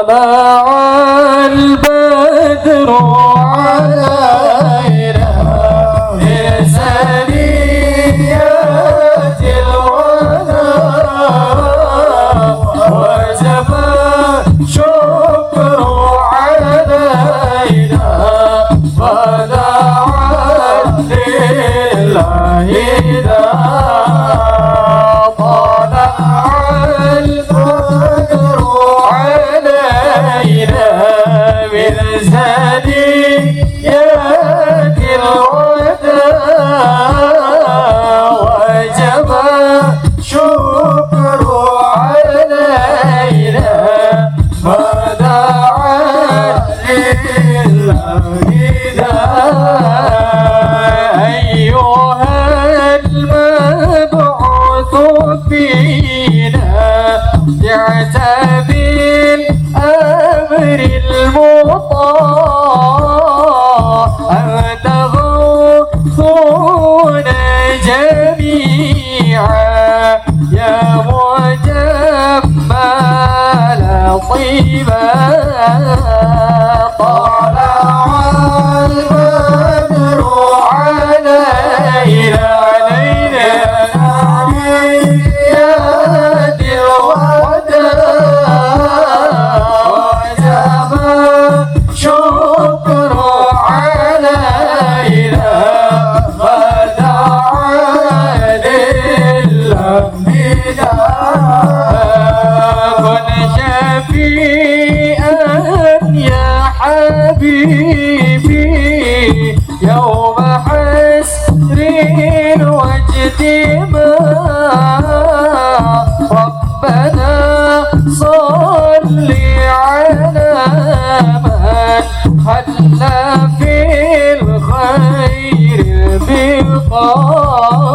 طلع البدر علينا من ثنيات الوداع وجب الشكر علينا ودعا لله ثنيات الوداع وجب شكر علينا ودعا لله أيها المبعوث فينا جعت بالأمر المطاع أنت غوثنا جميعا يا مجمل طيبا طلع البدر علينا ثنيات الوداع وجب شكر علينا ودعا لله كن شفيئا يا حبيبي يوم حسر واجتماع ربنا صل على من حل في الخير بقاء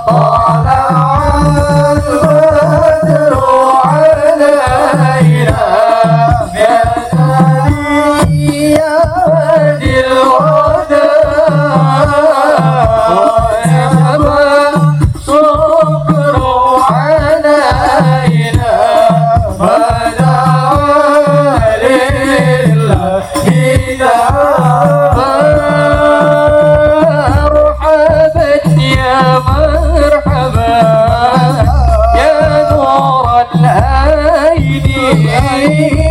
طلع البدر علينا يا ثنيات الوداع وجب شكر علينا ودعا لله مرحبا يا مرحبا يا نور العين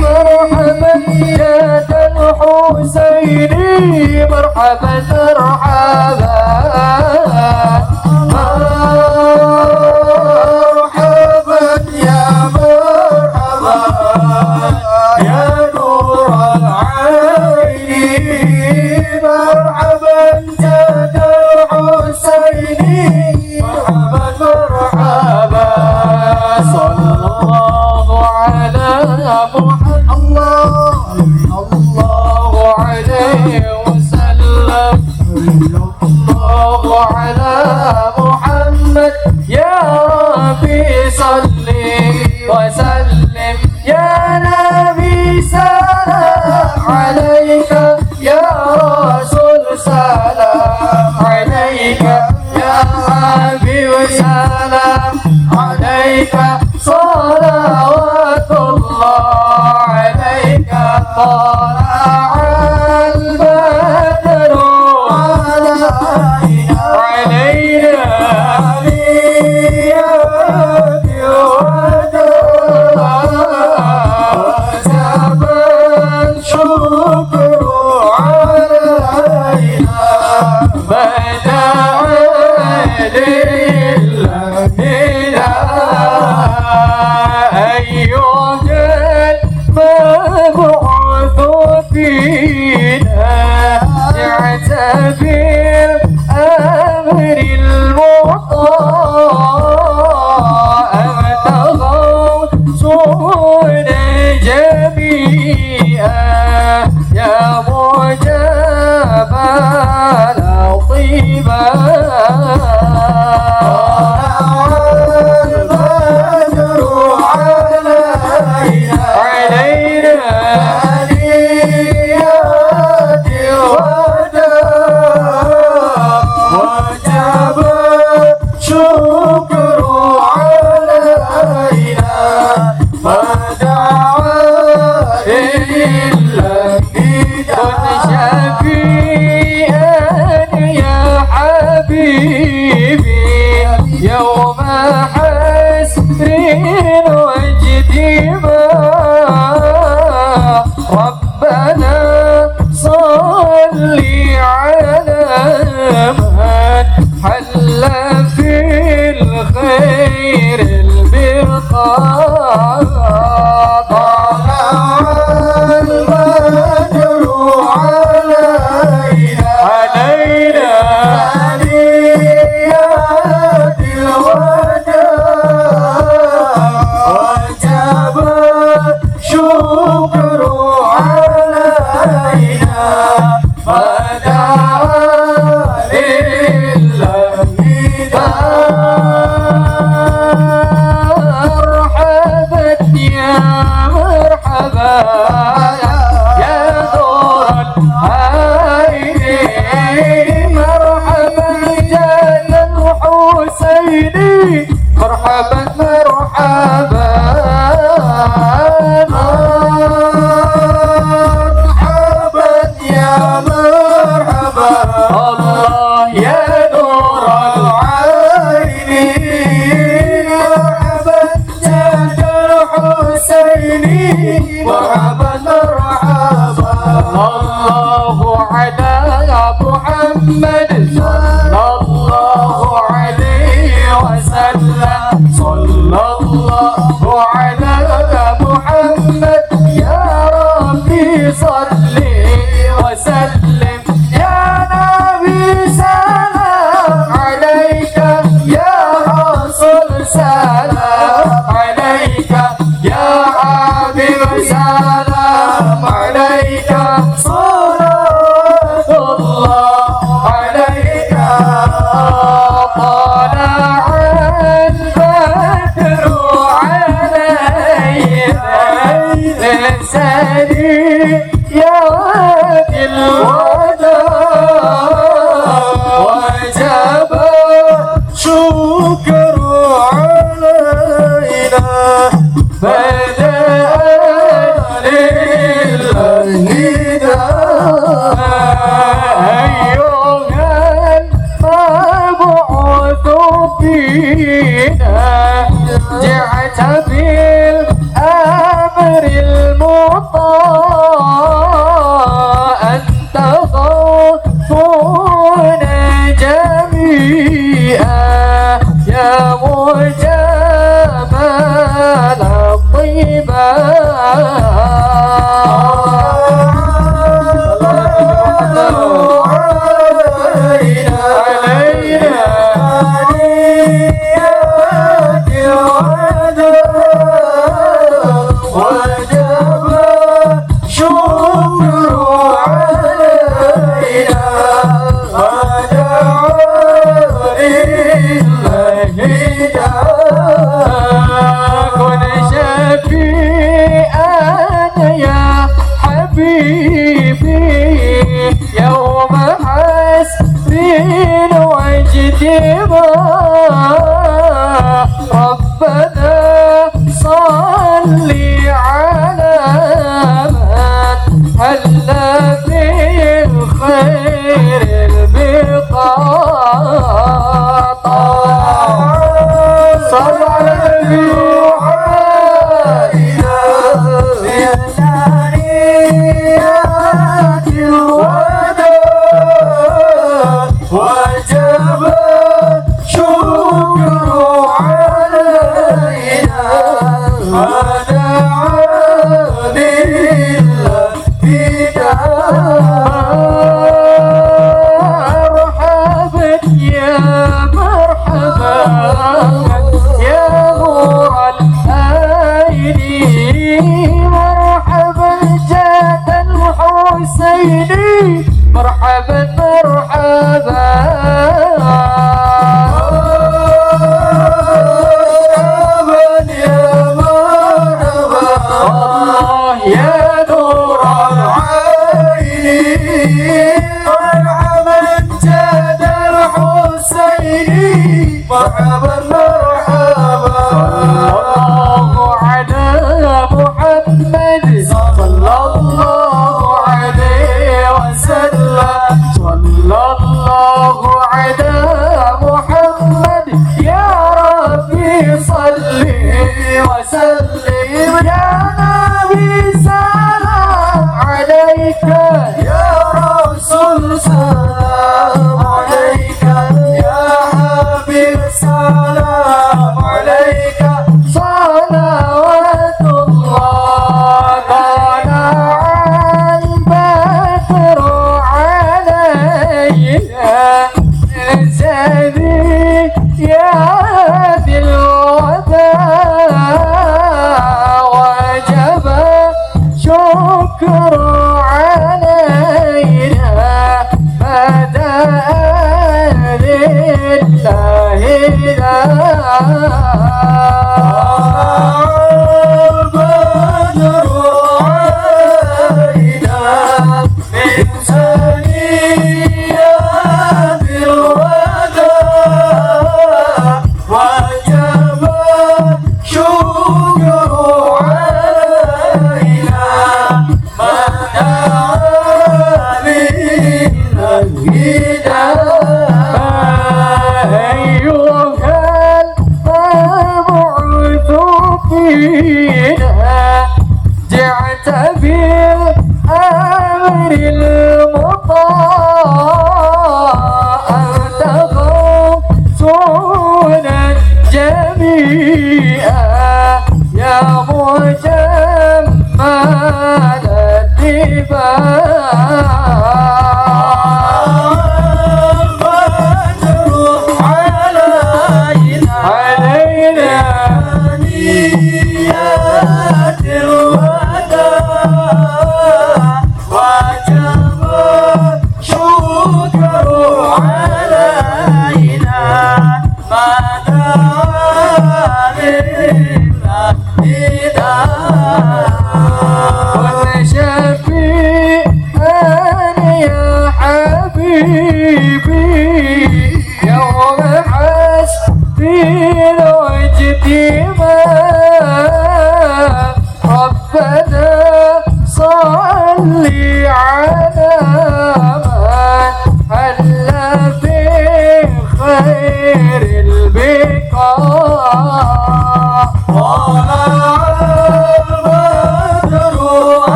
مرحبا يا ذا الحسين مرحبا مرحبا مرحبا يا مرحبا يا نور العين مرحبا جد الحسين مرحبا مرحبا صلى الله على محمد الله عليه وسلم الله على محمد يا ربي صل وسلم يا نبي سلام عليك يا رسول سلام عليك يا حبيب سلام عليك صلوات الله عليك طلع البدر علينا ثنيات الوداع وجب الشكر علينا ودعا لله أيها المبعوث فينا لله كن شفيعا يا حبيبي يوم حسر واجتماع ربنا صل على من حل في الخير البقاء طلع البدر علينا ثنيات الوداع وجب الشكر علينا ودعا لله مرحبا يا مرحبا يا نور العين مرحبا جل الحسيني مرحبا مرحبا مرحبا يا مرحبا الله يا نور العين مرحبا جل الحسيني مرحبا مرحبا الله على محمد صلى الله عليه وسلم صلى الله على محمد يا ربي صل وسلم يا نبي سلام عليك يا رسول سلام عليك يا حبيب سلام عليك صلاة الله عليك طلع البدر علينا ثنيات الوداع وجب شكر علينا بدأ لله أيها المبعوث فينا جعت بالأمر المطاع أنت غفونا جميعا يا مجمل كن شفيعا يا حبيبي يوم حسر واجتماع ربنا صل على من حل في الخير البقاء صل على النبي وجب شكر علينا ودعا لله مرحبا يا مرحبا يا نور العين مرحبا جاد الحسيني مرحبا مرحبا يا نور العين مرحبا جاد الحسيني مرحبا مرحبا صلى الله على محمد صلى الله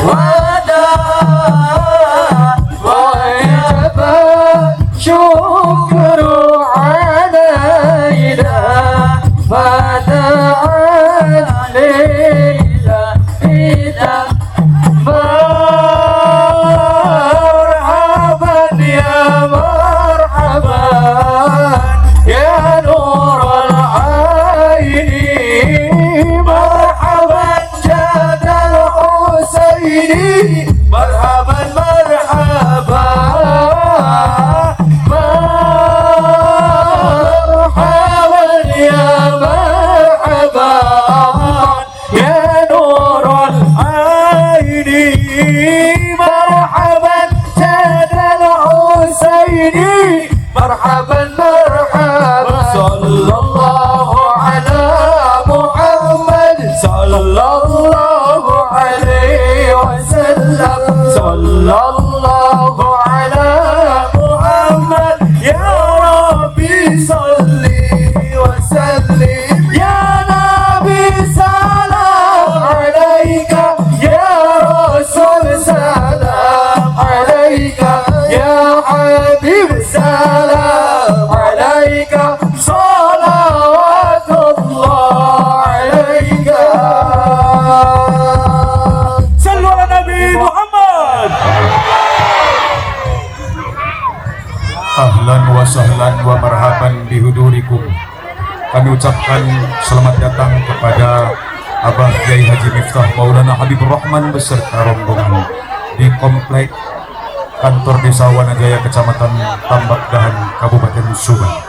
Wada Husaini, marhaban marhaban, marhaban ya marhaban, ya nurul aini, marhaban jadal Husaini, marhaban marhaban, sallallahu ala Muhammad, sallallahu alaihi wasallam, sallallahu ala Muhammad, ya Rabbi salli wa sallim, ya Nabi salam alaika, ya Rasul salam alaika, ya Habib salam alaika, salawatullah alaika. Sallu ala Nabi Muhammad. Ahlan wa sahlan wa marhaban bihudurikum. Kami ucapkan selamat datang kepada Abah Kiai Haji Miftah Maulana Habibur Rahman beserta rombongan di komplek kantor Desa Wanajaya Kecamatan Tambak Dahan Kabupaten Subang.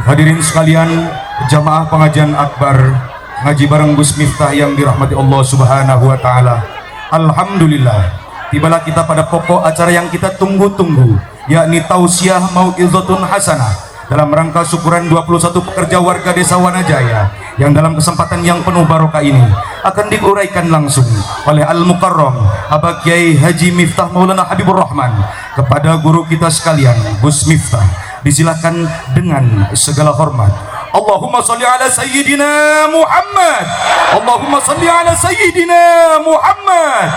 Hadirin sekalian, jamaah pengajian akbar ngaji bareng Gus Miftah yang dirahmati Allah Subhanahu wa taala. Alhamdulillah, tibalah kita pada pokok acara yang kita tunggu-tunggu, yakni tausiah mau'izatun hasanah dalam rangka syukuran 21 pekerja warga Desa Wanajaya yang dalam kesempatan yang penuh barokah ini akan diuraikan langsung oleh Al-Mukarram Abah Kiai Haji Miftah Maulana Habibur Rahman kepada guru kita sekalian Gus Miftah. Disilakan dengan segala hormat. Allahumma salli ala sayyidina Muhammad, Allahumma salli ala sayyidina Muhammad.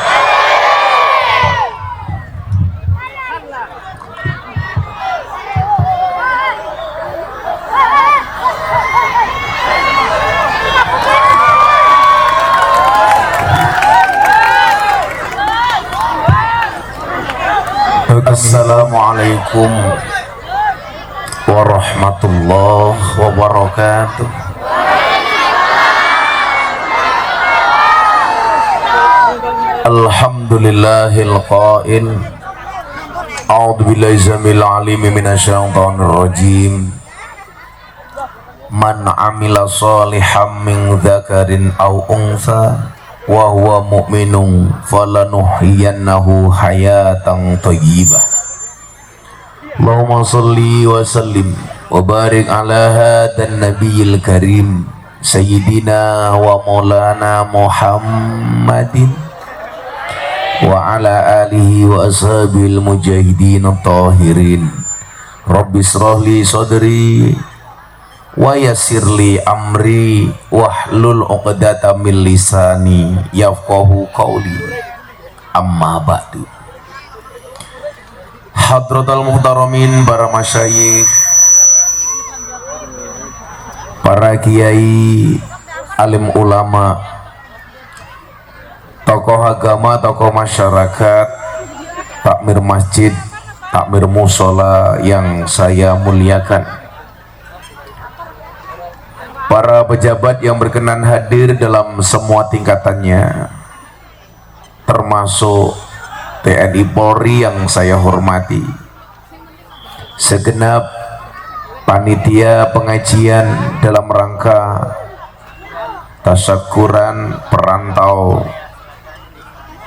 Assalamualaikum warahmatullahi wabarakatuh. Alhamdulillahil qail, a'udzu billahi zamil alim minasyaitonir rajim. Man amila shalihan min dzakarin aw untha wa huwa mu'minun falanuhyiyannahu hayatan thayyibah. Allahumma salli wa sallim wa barik ala hadan nabiyil karim sayyidina wa maulana Muhammadin wa ala alihi wa ashabil mujahidin tahirin. Rabbi israh li sadri wa yassir li amri wahlul 'uqdatam min lisani yafqahu qawli. Amma ba'du. Hadratul muhtaramin, para masyayikh, para kiai, alim ulama, tokoh agama, tokoh masyarakat, takmir masjid, takmir musola yang saya muliakan, para pejabat yang berkenan hadir dalam semua tingkatannya, termasuk TNI Polri yang saya hormati, segenap panitia pengajian dalam rangka tasyakuran perantau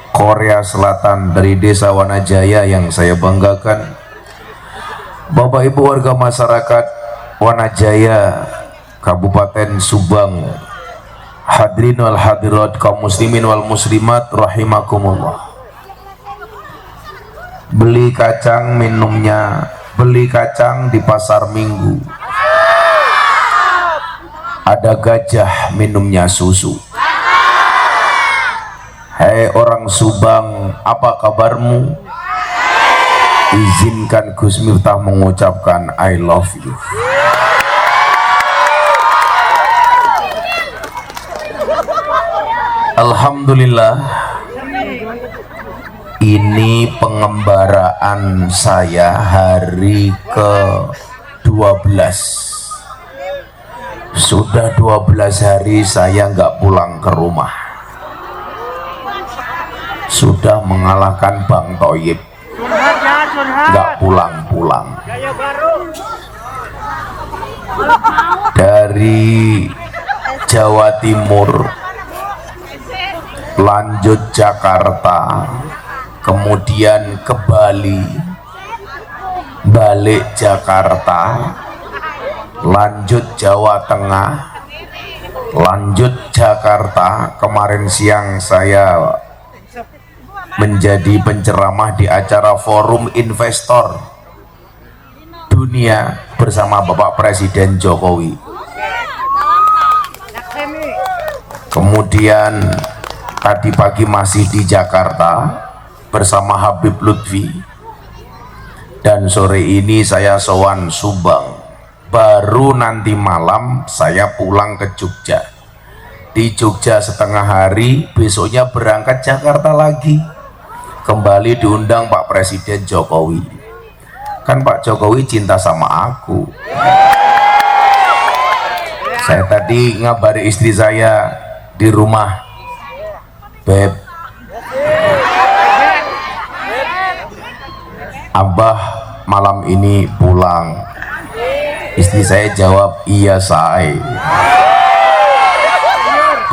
Korea Selatan dari Desa Wanajaya yang saya banggakan, Bapak Ibu warga masyarakat Wanajaya Kabupaten Subang, hadirin wal hadirat, kaum muslimin wal muslimat rahimakumullah. Beli kacang minumnya, beli kacang di pasar Minggu, ada gajah minumnya susu. Hei orang Subang, apa kabarmu? Izinkan Gus Miftah mengucapkan I love you. Alhamdulillah, ini pengembaraan saya hari ke-12. Sudah 12 hari saya nggak pulang ke rumah. sudah mengalahkan Bang Toyib, nggak pulang-pulang. Dari Jawa Timur lanjut Jakarta, kemudian ke Bali, balik Jakarta, lanjut Jawa Tengah, lanjut Jakarta. Kemarin siang saya menjadi penceramah di acara Forum Investor Dunia bersama Bapak Presiden Jokowi. Kemudian tadi pagi masih di Jakarta bersama Habib Lutfi, dan sore ini saya sowan Subang. Baru nanti malam saya pulang ke Jogja. Di Jogja setengah hari, besoknya berangkat Jakarta lagi. Kembali diundang Pak Presiden Jokowi. Kan Pak Jokowi cinta sama aku. Saya tadi ngabari istri saya di rumah, Beb, Abah malam ini pulang. Istri saya jawab, iya say.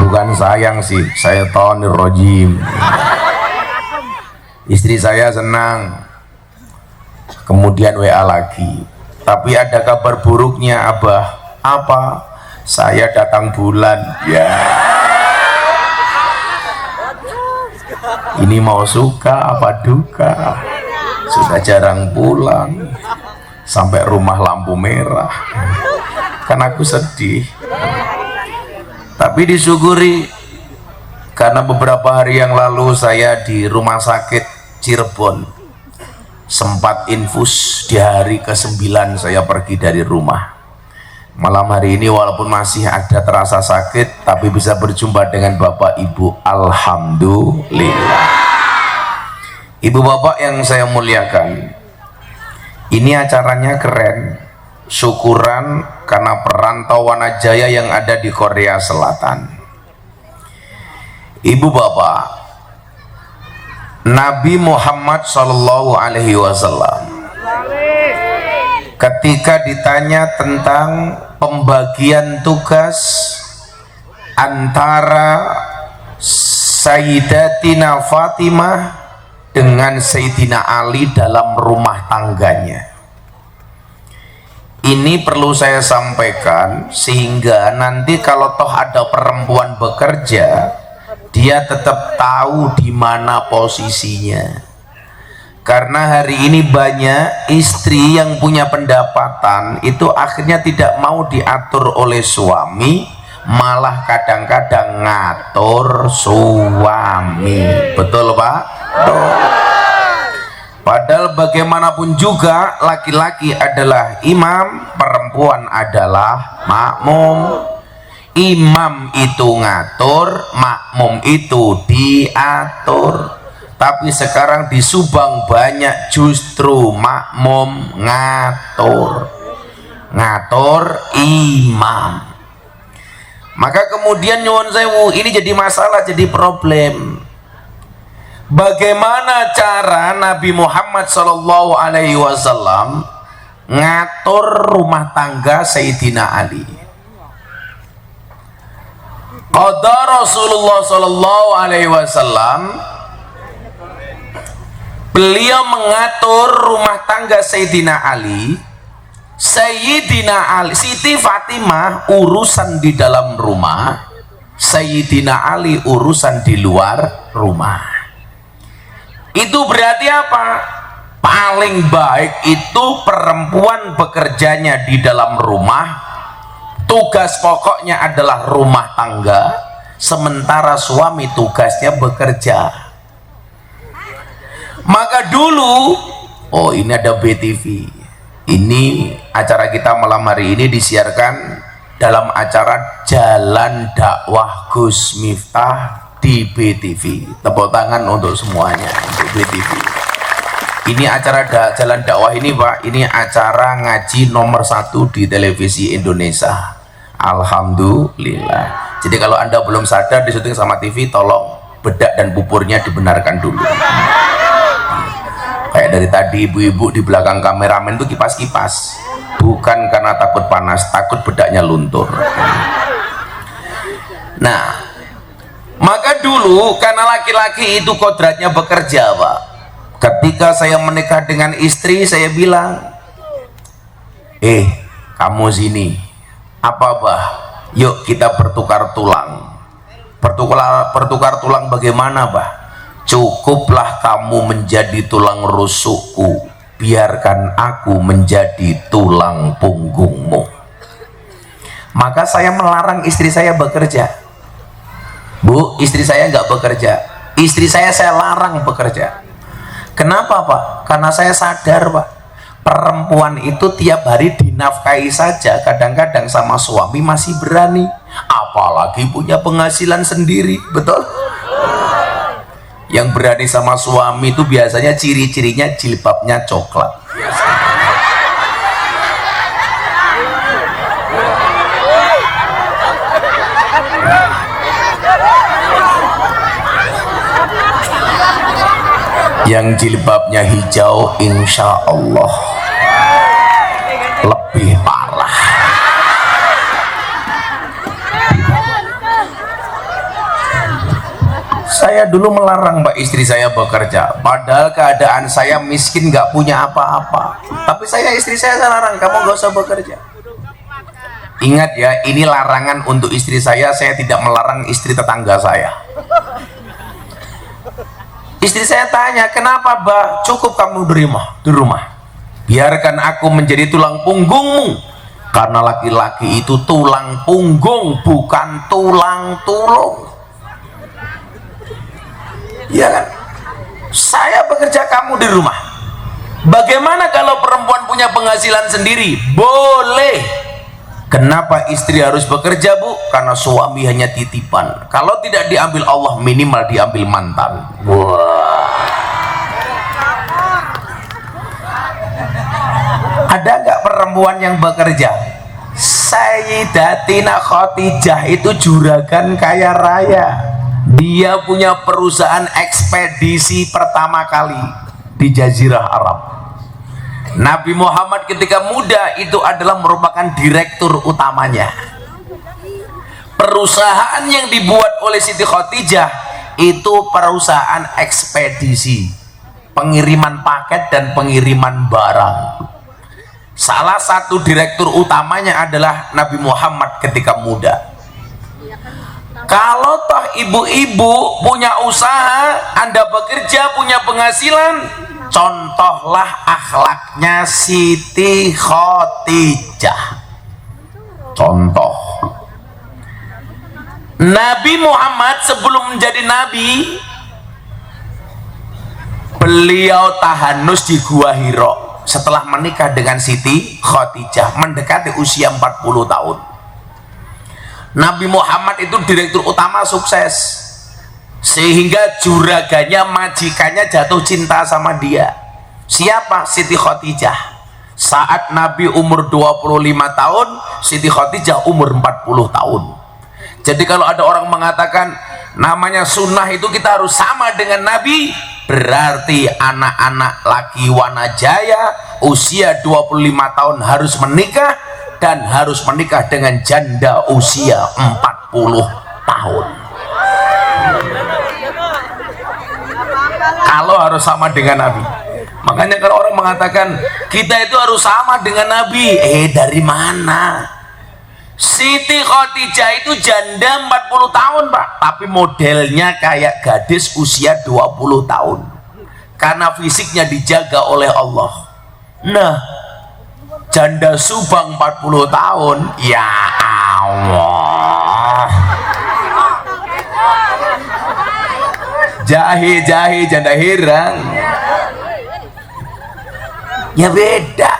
Bukan sayang sih, saya tonir rojim. Istri saya senang. Kemudian WA lagi, tapi ada kabar buruknya Abah. Apa? Saya datang bulan. Ya, ini mau suka apa duka, sudah jarang pulang, sampai rumah lampu merah. Kan aku sedih, tapi disyukuri karena beberapa hari yang lalu saya di rumah sakit Cirebon, sempat infus. Di hari ke-9 saya pergi dari rumah. Malam hari ini walaupun masih ada terasa sakit, tapi bisa berjumpa dengan Bapak Ibu, alhamdulillah. Ibu bapak yang saya muliakan, ini acaranya keren. Syukuran karena perantau Wanajaya yang ada di Korea Selatan. Ibu bapak, Nabi Muhammad SAW ketika ditanya tentang pembagian tugas antara Sayyidatina Fatimah dengan Sayyidina Ali dalam rumah tangganya, ini perlu saya sampaikan sehingga nanti kalau toh ada perempuan bekerja, dia tetap tahu di mana posisinya. Karena hari ini banyak istri yang punya pendapatan itu akhirnya tidak mau diatur oleh suami, malah kadang-kadang ngatur suami. Betul Pak? Betul. Padahal bagaimanapun juga laki-laki adalah imam, perempuan adalah makmum. Imam itu ngatur, makmum itu diatur. Tapi sekarang di Subang banyak justru makmum ngatur imam. Maka kemudian nyuwun sewu, ini jadi masalah, jadi problem. Bagaimana cara Nabi Muhammad SAW ngatur rumah tangga Sayyidina Ali? Qadha Rasulullah SAW, beliau mengatur rumah tangga Sayyidina Ali. Sayyidina Ali, Siti Fatimah urusan di dalam rumah, Sayyidina Ali urusan di luar rumah. Itu berarti apa? Paling baik itu perempuan bekerjanya di dalam rumah, tugas pokoknya adalah rumah tangga, sementara suami tugasnya bekerja. Maka dulu, oh ini ada BTV, ini acara kita malam hari ini disiarkan dalam acara Jalan Dakwah Gus Miftah di BTV. Tepuk tangan untuk semuanya, untuk BTV. Ini acara Jalan Dakwah ini Pak, ini acara ngaji nomor 1 di televisi Indonesia. Alhamdulillah. Jadi kalau Anda belum sadar di syuting sama TV, tolong bedak dan pupurnya dibenarkan dulu. Kayak dari tadi ibu-ibu di belakang kameramen tuh kipas-kipas, bukan karena takut panas, takut bedaknya luntur. Nah, maka dulu karena laki-laki itu kodratnya bekerja, Pak. Ketika saya menikah dengan istri, saya bilang, kamu sini, apa bah? Yuk kita bertukar tulang. Bertukar tulang bagaimana, bah? Cukuplah kamu menjadi tulang rusukku, biarkan aku menjadi tulang punggungmu. Maka saya melarang istri saya bekerja. Bu, istri saya nggak bekerja. Istri saya larang bekerja. Kenapa, Pak? Karena saya sadar, Pak, perempuan itu tiap hari dinafkahi saja kadang-kadang sama suami masih berani, apalagi punya penghasilan sendiri. Betul? Yang berani sama suami itu biasanya ciri-cirinya jilbabnya coklat. Yang jilbabnya hijau, insya Allah lebih parah. Saya dulu melarang Mbak istri saya bekerja, padahal keadaan saya miskin, nggak punya apa-apa. Tapi istri saya larang, kamu nggak usah bekerja. Ingat ya, ini larangan untuk istri saya tidak melarang istri tetangga saya. Istri saya tanya, kenapa, Mbak? Cukup kamu di rumah. Biarkan aku menjadi tulang punggungmu. Karena laki-laki itu tulang punggung, bukan tulang tulung. Ya kan? Saya bekerja, kamu di rumah. Bagaimana kalau perempuan punya penghasilan sendiri? Boleh. Kenapa istri harus bekerja, Bu? Karena suami hanya titipan. Kalau tidak diambil Allah, minimal diambil mantan. Wah. Ada nggak perempuan yang bekerja? Sayyidatina Khadijah itu juragan kaya raya. Dia punya perusahaan ekspedisi pertama kali di Jazirah Arab. Nabi Muhammad ketika muda itu adalah merupakan direktur utamanya. Perusahaan yang dibuat oleh Siti Khadijah itu perusahaan ekspedisi, pengiriman paket dan pengiriman barang. Salah satu direktur utamanya adalah Nabi Muhammad ketika muda. Kalau toh ibu-ibu punya usaha, Anda bekerja, punya penghasilan, contohlah akhlaknya Siti Khadijah. Contoh, Nabi Muhammad sebelum menjadi nabi, beliau tahanus di Gua Hira setelah menikah dengan Siti Khadijah, mendekati usia 40 tahun. Nabi Muhammad itu direktur utama, sukses, sehingga juragannya, majikannya jatuh cinta sama dia. Siapa? Siti Khadijah. Saat Nabi umur 25 tahun, Siti Khadijah umur 40 tahun. Jadi kalau ada orang mengatakan namanya sunnah itu kita harus sama dengan Nabi, berarti anak-anak laki wanajaya usia 25 tahun harus menikah, dan harus menikah dengan janda usia 40 tahun. Kalau harus sama dengan Nabi. Makanya kalau orang mengatakan kita itu harus sama dengan Nabi, dari mana? Siti Khadijah itu janda 40 tahun, Pak, tapi modelnya kayak gadis usia 20 tahun karena fisiknya dijaga oleh Allah. Nah, janda Subang 40 tahun, ya Allah, jahe-jahe janda herang, ya beda.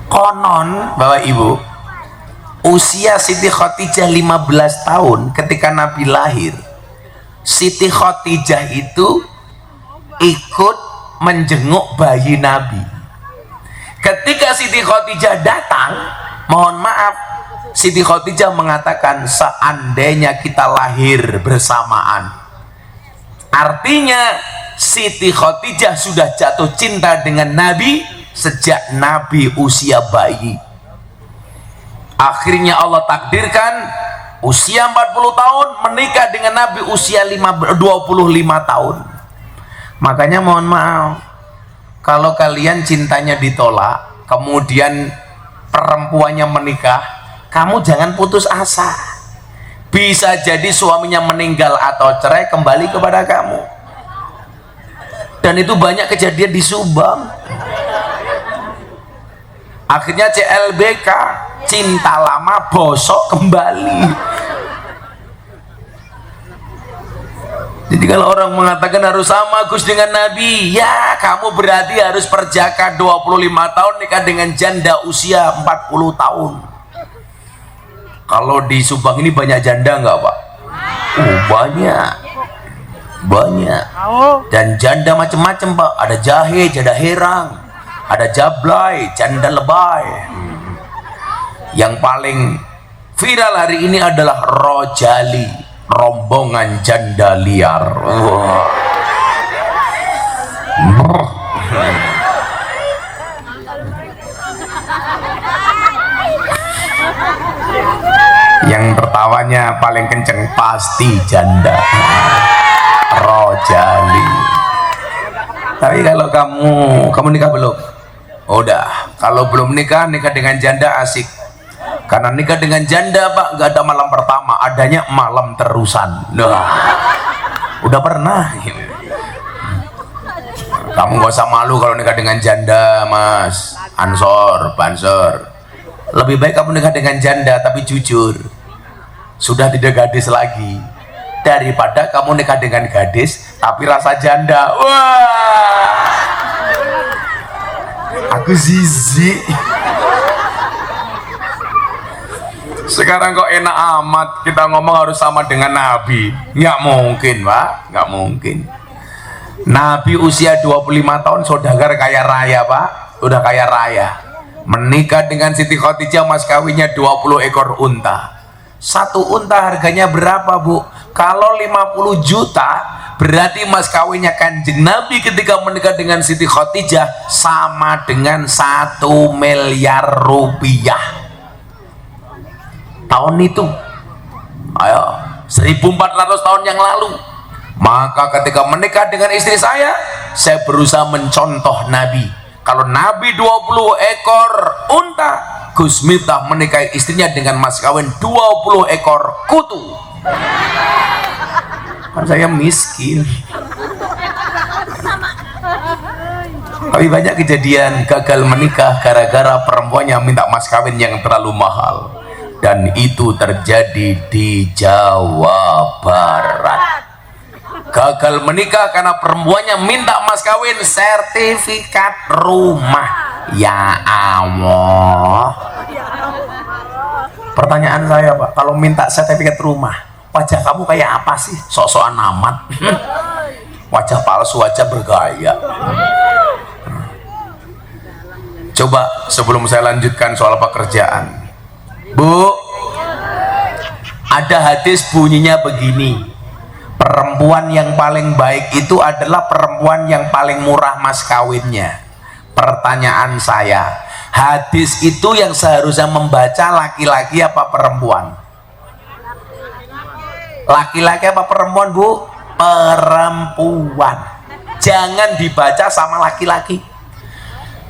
Konon Bapak Ibu, usia Siti Khadijah 15 tahun ketika Nabi lahir, Siti Khadijah itu ikut menjenguk bayi Nabi. Ketika Siti Khadijah datang, mohon maaf, Siti Khadijah mengatakan seandainya kita lahir bersamaan, artinya Siti Khadijah sudah jatuh cinta dengan Nabi sejak Nabi usia bayi. Akhirnya Allah takdirkan usia 40 tahun menikah dengan Nabi usia 25 tahun. Makanya mohon maaf, kalau kalian cintanya ditolak, kemudian perempuannya menikah, kamu jangan putus asa. Bisa jadi suaminya meninggal atau cerai, kembali kepada kamu. Dan itu banyak kejadian di Subang. Akhirnya CLBK, cinta lama bosok kembali. Jadi kalau orang mengatakan harus sama Gus dengan Nabi, ya kamu berarti harus perjaka 25 tahun nikah dengan janda usia 40 tahun. Kalau di Subang ini banyak janda nggak Pak? Banyak. Dan janda macam-macam Pak. Ada jahe, janda herang, ada jablay, janda lebay. Yang paling viral hari ini adalah Rojali, rombongan janda liar. Yang tertawanya paling kenceng pasti janda Rojali. Tapi kalau kamu nikah belum? Udah, kalau belum nikah dengan janda asik. Karena nikah dengan janda Pak, gak ada malam pertama, adanya malam terusan. Nah, udah pernah. Kamu gak usah malu kalau nikah dengan janda, Mas Ansor, Bansor. Lebih baik kamu nikah dengan janda tapi jujur, sudah tidak gadis lagi, daripada kamu nikah dengan gadis tapi rasa janda. Wah, aku zizi. Sekarang kok enak amat kita ngomong harus sama dengan Nabi. Nggak mungkin Pak, nggak mungkin. Nabi usia 25 tahun saudagar kaya raya Pak, udah kaya raya. Menikah dengan Siti Khadijah, mas kawinnya 20 ekor unta. Satu unta harganya berapa Bu? Kalau 50 juta berarti mas kawinnya Kanjeng Nabi ketika menikah dengan Siti Khadijah sama dengan 1 miliar rupiah tahun itu. Ayo, 1400 tahun yang lalu. Maka ketika menikah dengan istri saya berusaha mencontoh Nabi. Kalau Nabi 20 ekor unta, Gus Miftah menikahi istrinya dengan mas kawin 20 ekor kutu. Kan saya miskin. Tapi banyak kejadian gagal menikah gara-gara perempuannya minta mas kawin yang terlalu mahal. Dan itu terjadi di Jawa Barat. Gagal menikah karena perempuannya minta mas kawin sertifikat rumah. Ya Allah. Pertanyaan saya Pak, kalau minta sertifikat rumah, wajah kamu kayak apa sih? Sok-sokan amat. Wajah palsu, wajah bergaya. Coba sebelum saya lanjutkan soal pekerjaan, Bu, ada hadis bunyinya begini, perempuan yang paling baik itu adalah perempuan yang paling murah mas kawinnya. Pertanyaan saya, hadis itu yang seharusnya membaca laki-laki apa perempuan? Laki-laki apa perempuan Bu? Perempuan. Jangan dibaca sama laki-laki.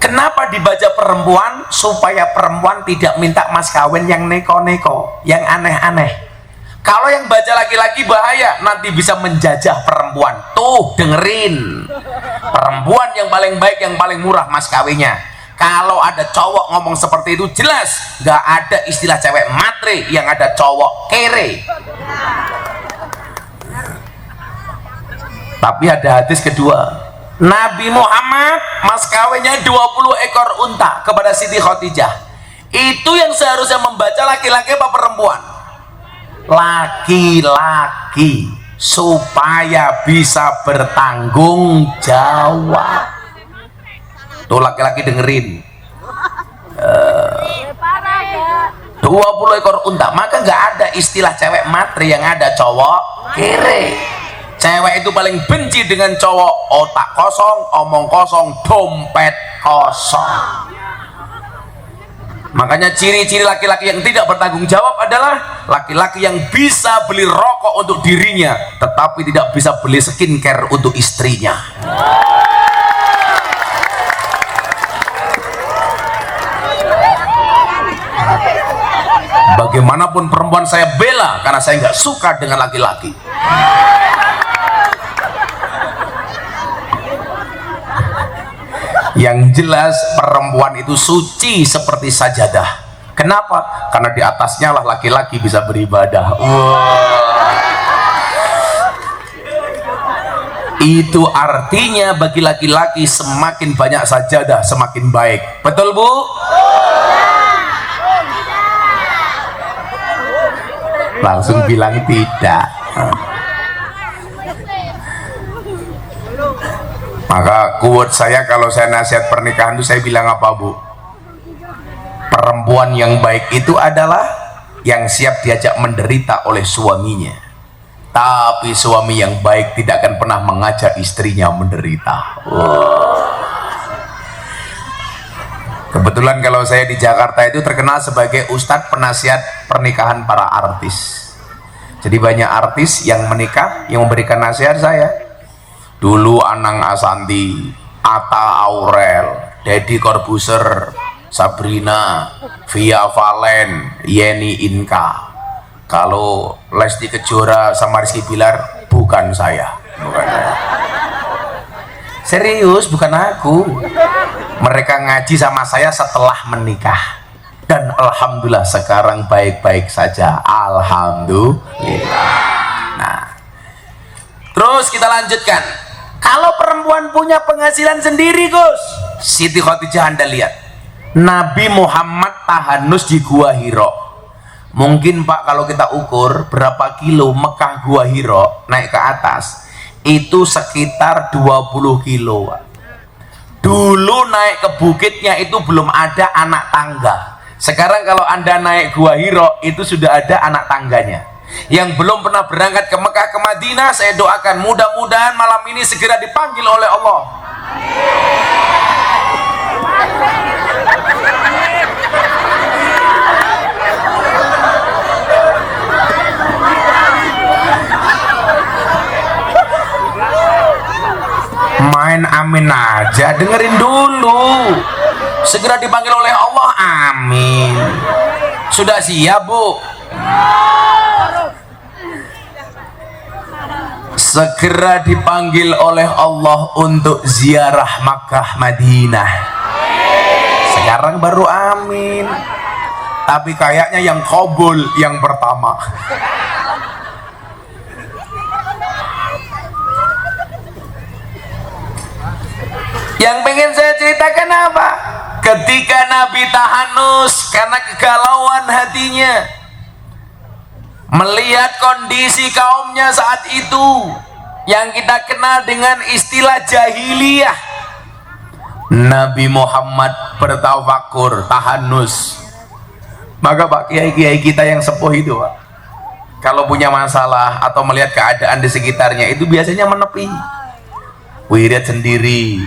Kenapa dibaca perempuan? Supaya perempuan tidak minta mas kawin yang neko-neko, yang aneh-aneh. Kalau yang baca laki-laki bahaya, nanti bisa menjajah perempuan. Tuh dengerin, perempuan yang paling baik, yang paling murah mas kawinnya. Kalau ada cowok ngomong seperti itu, jelas gak ada istilah cewek matre, yang ada cowok kere. Tapi ada hadis kedua, Nabi Muhammad mas kawinnya 20 ekor unta kepada Siti Khadijah. Itu yang seharusnya membaca laki-laki apa perempuan? Laki-laki, supaya bisa bertanggung jawab. Tuh laki-laki dengerin, 20 ekor unta. Maka nggak ada istilah cewek matre, yang ada cowok kere. Cewek itu paling benci dengan cowok otak kosong, omong kosong, dompet kosong. Makanya ciri-ciri laki-laki yang tidak bertanggung jawab adalah laki-laki yang bisa beli rokok untuk dirinya tetapi tidak bisa beli skincare untuk istrinya. Bagaimanapun perempuan saya bela karena saya nggak suka dengan laki-laki. Yang jelas perempuan itu suci seperti sajadah. Kenapa? Karena di atasnya lah laki-laki bisa beribadah. Itu artinya bagi laki-laki semakin banyak sajadah semakin baik. Betul Bu? Langsung bilang tidak. Maka quote saya kalau saya nasihat pernikahan itu saya bilang apa Bu? Perempuan yang baik itu adalah yang siap diajak menderita oleh suaminya. Tapi suami yang baik tidak akan pernah mengajak istrinya menderita. Kebetulan kalau saya di Jakarta itu terkenal sebagai ustadz penasihat pernikahan para artis. Jadi banyak artis yang menikah yang memberikan nasihat saya. Dulu Anang Asanti, Atta Aurel, Deddy Corbuzier, Sabrina, Via Valen, Yeni Inka. Kalau Lesti Kejora sama Rizky Bilar, bukan saya. Serius, bukan aku. Mereka ngaji sama saya setelah menikah. Dan alhamdulillah sekarang baik-baik saja. Alhamdulillah. Nah, terus kita lanjutkan. Kalau perempuan punya penghasilan sendiri, Gus, Siti Khadijah Anda lihat, Nabi Muhammad tahanus di Gua Hiro. Mungkin Pak kalau kita ukur berapa kilo Mekah Gua Hiro naik ke atas, itu sekitar 20 kilo Pak. Dulu naik ke bukitnya itu belum ada anak tangga. Sekarang kalau Anda naik Gua Hiro itu sudah ada anak tangganya. Yang belum pernah berangkat ke Mekah ke Madinah, saya doakan mudah-mudahan malam ini segera dipanggil oleh Allah. Main amin aja, dengerin dulu. Segera dipanggil oleh Allah, amin. Sudah siap Bu? Segera dipanggil oleh Allah untuk ziarah Makkah Madinah. Sekarang baru amin. Tapi kayaknya yang qabul yang pertama. Yang pengen saya ceritakan apa? Ketika Nabi tahanus karena kegalauan hatinya, melihat kondisi kaumnya saat itu yang kita kenal dengan istilah jahiliyah, Nabi Muhammad bertafakur, tahanus. Maka Pak kiai-kiai kita yang sepuh itu Pak, kalau punya masalah atau melihat keadaan di sekitarnya itu biasanya menepi, wirid sendiri.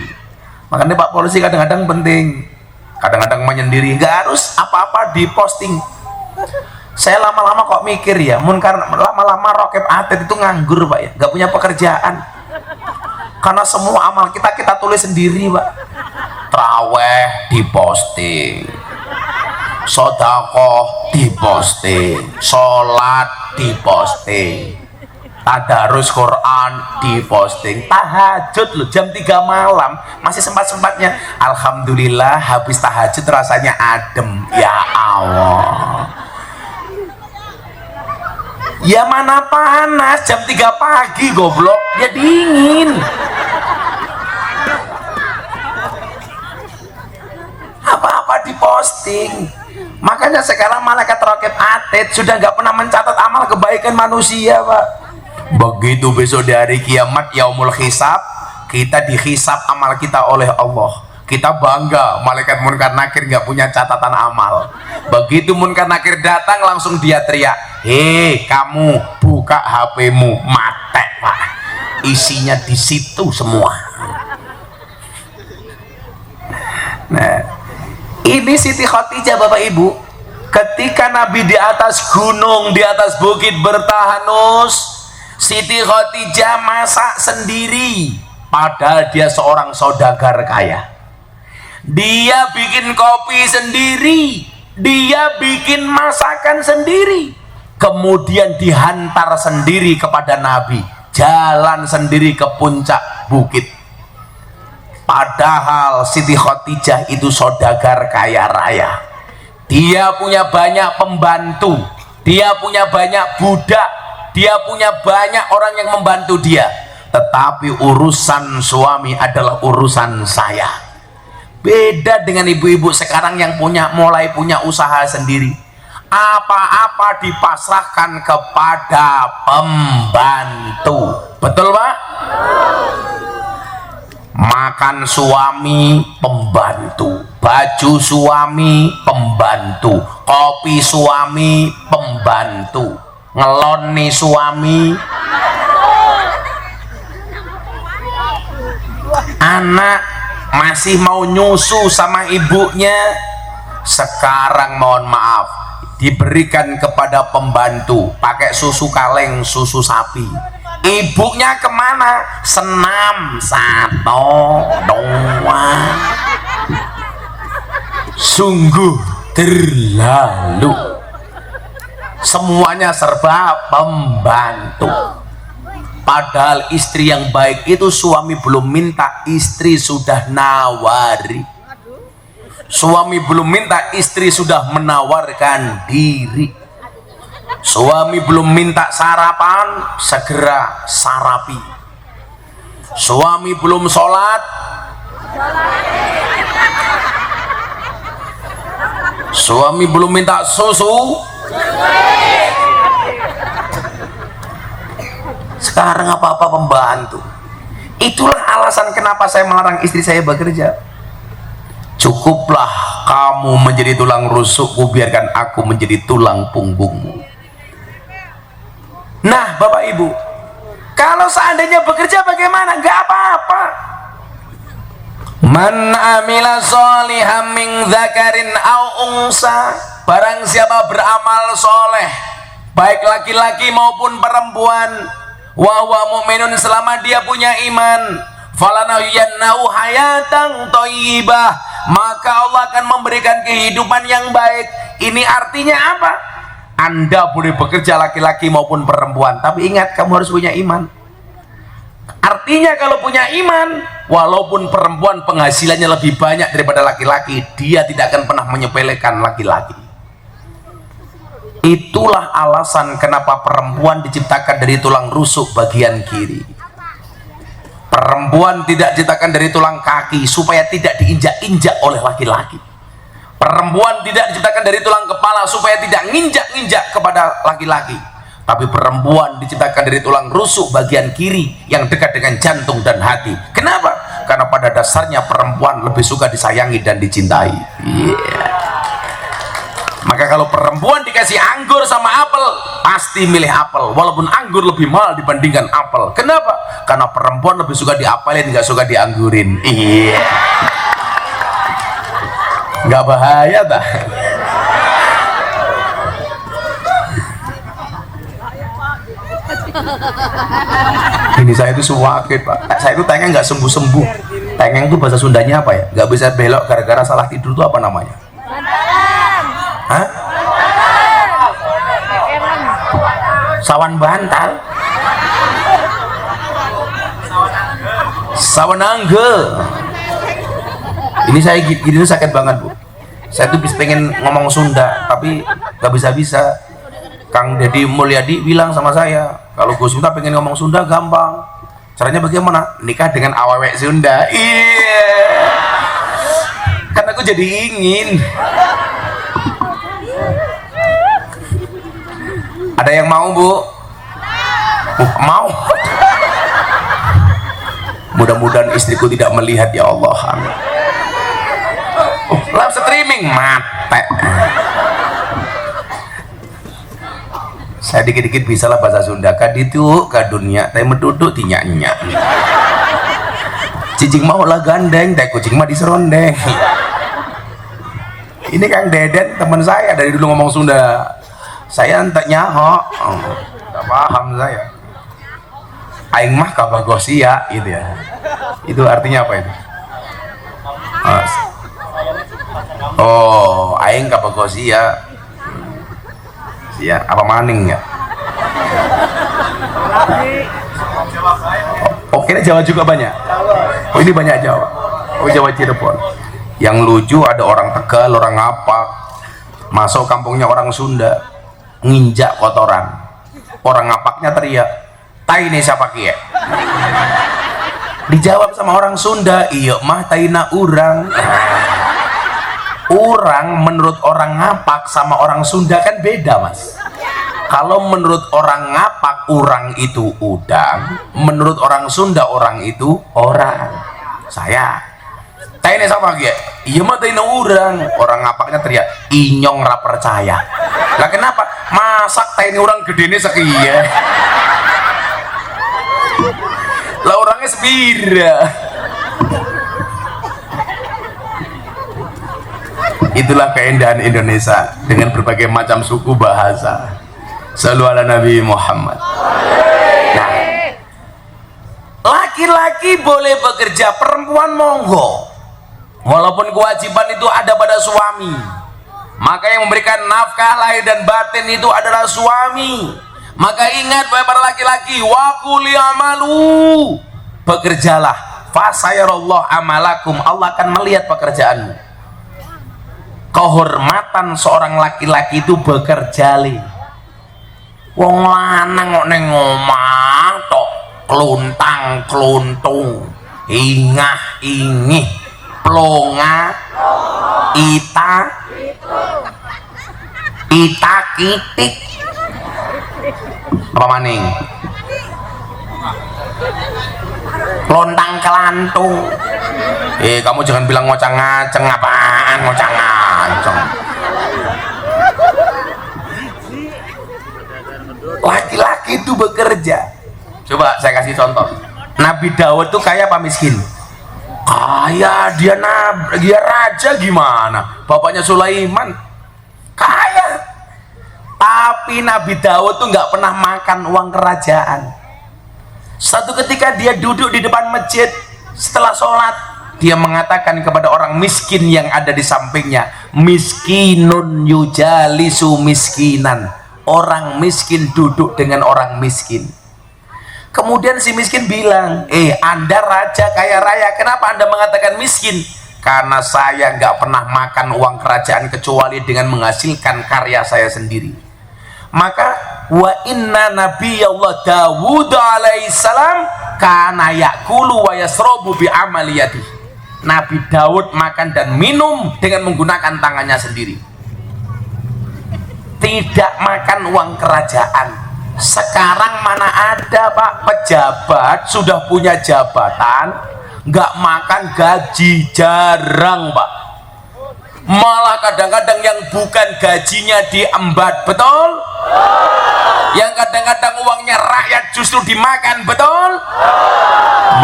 Makanya Pak polisi kadang-kadang penting, kadang-kadang menyendiri, nggak harus apa-apa diposting. Saya lama-lama kok mikir ya, lama-lama Rokib Atid itu nganggur Pak ya, nggak punya pekerjaan. Karena semua amal kita tulis sendiri Pak. Traweh diposting, sodakoh diposting, sholat diposting, tadarus Quran diposting, tahajud loh jam 3 malam masih sempat-sempatnya. Alhamdulillah habis tahajud rasanya adem. Ya Allah, ya mana panas, jam 3 pagi goblok, ya dingin. Apa-apa diposting. Makanya sekarang malaikat Rokib Atid sudah nggak pernah mencatat amal kebaikan manusia Pak. Begitu besok di hari kiamat yaumul hisab, kita dihisab amal kita oleh Allah. Kita bangga malaikat munkar nakir nggak punya catatan amal. Begitu munkar nakir datang langsung dia teriak, hei kamu buka HP-mu, mate pak, isinya di situ semua. Nah ini Siti Khadijah Bapak Ibu, ketika Nabi di atas gunung, di atas bukit bertahanus, Siti Khadijah masak sendiri, padahal dia seorang saudagar kaya. Dia bikin kopi sendiri, dia bikin masakan sendiri, kemudian dihantar sendiri kepada Nabi, jalan sendiri ke puncak bukit. Padahal Siti Khadijah itu saudagar kaya raya, dia punya banyak pembantu, dia punya banyak budak, dia punya banyak orang yang membantu dia, tetapi urusan suami adalah urusan saya. Beda dengan ibu-ibu sekarang yang mulai punya usaha sendiri, apa-apa dipasrahkan kepada pembantu. Betul Pak? Makan suami pembantu, baju suami pembantu, kopi suami pembantu, ngeloni suami, anak masih mau nyusu sama ibunya, sekarang mohon maaf diberikan kepada pembantu pakai susu kaleng, susu sapi. Ibunya kemana? Senam sato doang. Sungguh terlalu, semuanya serba pembantu. Padahal istri yang baik itu suami belum minta, istri sudah nawari. Suami belum minta, istri sudah menawarkan diri. Suami belum minta sarapan, segera sarapi. Suami belum sholat, suami belum minta susu, sekarang apa-apa pembantu. Itulah alasan kenapa saya melarang istri saya bekerja. Cukuplah kamu menjadi tulang rusukku, biarkan aku menjadi tulang punggungmu. Nah Bapak Ibu, kalau seandainya bekerja bagaimana? Gak apa-apa. Man amila sholihan min dzakarin au unsa, barang siapa beramal soleh, baik laki-laki maupun perempuan, wa huwa mu'minun, selama dia punya iman, falanahyyannahu hayatan thayyibah, maka Allah akan memberikan kehidupan yang baik. Ini artinya apa? Anda boleh bekerja laki-laki maupun perempuan, tapi ingat kamu harus punya iman. Artinya kalau punya iman, walaupun perempuan penghasilannya lebih banyak daripada laki-laki, dia tidak akan pernah menyepelekan laki-laki. Itulah alasan kenapa perempuan diciptakan dari tulang rusuk bagian kiri. Perempuan tidak diciptakan dari tulang kaki supaya tidak diinjak-injak oleh laki-laki. Perempuan tidak diciptakan dari tulang kepala supaya tidak nginjak-nginjak kepada laki-laki. Tapi perempuan diciptakan dari tulang rusuk bagian kiri yang dekat dengan jantung dan hati. Kenapa? Karena pada dasarnya perempuan lebih suka disayangi dan dicintai. Maka kalau perempuan dikasih anggur sama apel, pasti milih apel, walaupun anggur lebih mahal dibandingkan apel. Kenapa? Karena perempuan lebih suka diapelin, nggak suka dianggurin. Nggak bahaya dah. Ini saya itu suwakit Pak, saya itu tengeng nggak sembuh-sembuh. Tengeng itu bahasa Sundanya apa ya? Nggak bisa belok gara-gara salah tidur itu apa namanya? Hah? Sawan bantal, sawanangge. Ini saya gini sakit banget Bu. Saya tuh pengen ngomong Sunda tapi nggak bisa. Kang Deddy Mulyadi bilang sama saya, kalau Gus Miftah pengen ngomong Sunda gampang. Caranya bagaimana? Nikah dengan awewek Sunda. Iya. Kan aku jadi ingin. Ada yang mau Bu? Mau. Mudah-mudahan istriku tidak melihat ya Allah. Amin. live streaming mate. Saya dikit-dikit bisa lah bahasa Sunda, kaditu ka dunia teh meduduk tinyak-nyak. Cicing mau lah gandeng, teh kucing mah diserondeng. Ini Kang Deden teman saya dari dulu ngomong Sunda. Saya entek nyaho, enggak paham saya. Aing mah kabagosia gitu ya. Itu artinya apa itu? Oh, aing kabagosia. Ya, apa maning ya? Oh, kira Jawa juga banyak. Oh, ini banyak Jawa. Oh, Jawa Cirebon. Yang lucu ada orang Tegal, orang Ngapak, masuk kampungnya orang Sunda, nginjak kotoran. Orang Ngapaknya teriak, "Tai ini siapa kia?" Dijawab sama orang Sunda, "Iya mah taina urang." Urang menurut orang Ngapak sama orang Sunda kan beda, Mas. Kalau menurut orang Ngapak urang itu udang, menurut orang Sunda orang itu orang. Saya taine sama dia, iya mah taine urang. Orang Ngapaknya teriak, "Inyong ra percaya." Lah kenapa? Masak taine urang gedene sekiye. Lah orangnya sepira. Itulah keindahan Indonesia dengan berbagai macam suku bahasa. Shallu ala Nabi Muhammad. Nah, laki-laki boleh bekerja, perempuan monggo. Walaupun kewajiban itu ada pada suami, maka yang memberikan nafkah lahir dan batin itu adalah suami. Maka ingat wahai para laki-laki, wa quli amalu, bekerjalah, fasayarallahu amalakum, Allah akan melihat pekerjaanmu. Kehormatan seorang laki-laki itu bekerja li. Wong lanang kok neng omah tok kluntang kluntung, ingah ingih, plonga ita kitik, apa maning, lontang kelantung. Kamu jangan bilang ngocang-ngaceng, apaan ngocang-ngaceng. Laki-laki itu bekerja. Coba saya kasih contoh. Nabi Daud tuh kaya apa miskin? Kaya. Dia raja gimana? Bapaknya Sulaiman kaya. Tapi Nabi Daud tuh nggak pernah makan uang kerajaan. Satu ketika dia duduk di depan masjid setelah sholat, dia mengatakan kepada orang miskin yang ada di sampingnya, miskinun yujalisu miskinan. Orang miskin duduk dengan orang miskin. Kemudian si miskin bilang, Anda raja kaya raya, kenapa Anda mengatakan miskin? Karena saya nggak pernah makan uang kerajaan kecuali dengan menghasilkan karya saya sendiri. Maka wa inna nabiyallah Dawud alaihissalam kana yakulu wa yasrobu bi amaliyati. Nabi Daud makan dan minum dengan menggunakan tangannya sendiri, tidak makan uang kerajaan. Sekarang mana ada Pak pejabat sudah punya jabatan nggak makan gaji, jarang Pak. Malah kadang-kadang yang bukan gajinya diembat, betul? Yang kadang-kadang uangnya rakyat justru dimakan, betul?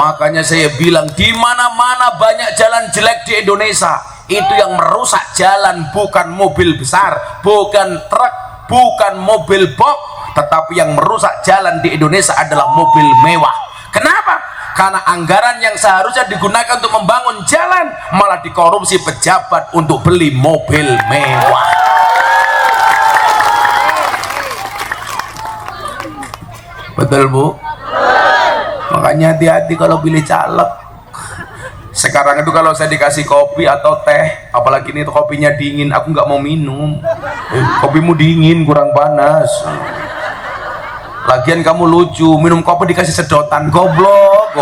Makanya saya bilang di mana-mana banyak jalan jelek di Indonesia. Itu yang merusak jalan bukan mobil besar, bukan truk, bukan mobil box, tetapi yang merusak jalan di Indonesia adalah mobil mewah. Kenapa? Karena anggaran yang seharusnya digunakan untuk membangun jalan malah dikorupsi pejabat untuk beli mobil mewah. Betul Bu? Makanya hati-hati kalau pilih caleg. Sekarang itu kalau saya dikasih kopi atau teh, apalagi ini kopinya dingin, aku nggak mau minum. Kopimu dingin, kurang panas. Lagian kamu lucu, minum kopi dikasih sedotan, goblok.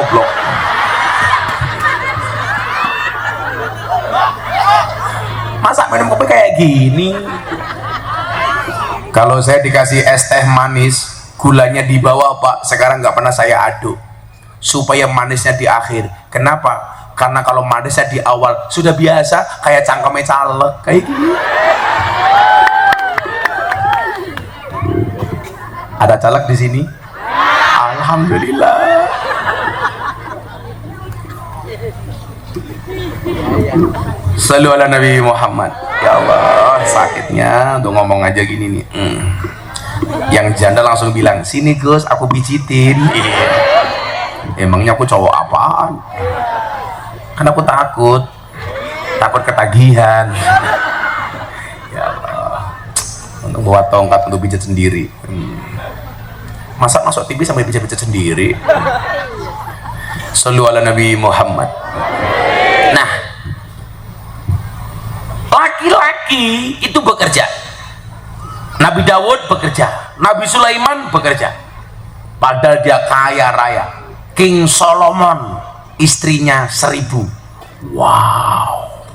Masa minum kopi kayak gini? Kalau saya dikasih es teh manis, gulanya di bawah Pak, sekarang nggak pernah saya aduk supaya manisnya di akhir. Kenapa? Karena kalau madesnya di awal sudah biasa, kayak cangkeme caleg kayak gini. Ada caleg di sini? Alhamdulillah. Shallu ala Nabi Muhammad. Ya Allah, sakitnya tuh ngomong aja gini nih. Yang janda langsung bilang, sini Gus, aku pijitin. Emangnya aku cowok apaan? Kan aku takut ketagihan. Ya Allah, untuk bawa tongkat untuk pijat sendiri. Masa masuk TV sampai pijat-pijat sendiri? Shallu ala Nabi Muhammad. Nah, laki-laki itu bekerja. Nabi Dawud bekerja, Nabi Sulaiman bekerja. Padahal dia kaya raya. King Solomon istrinya 1000. Wow,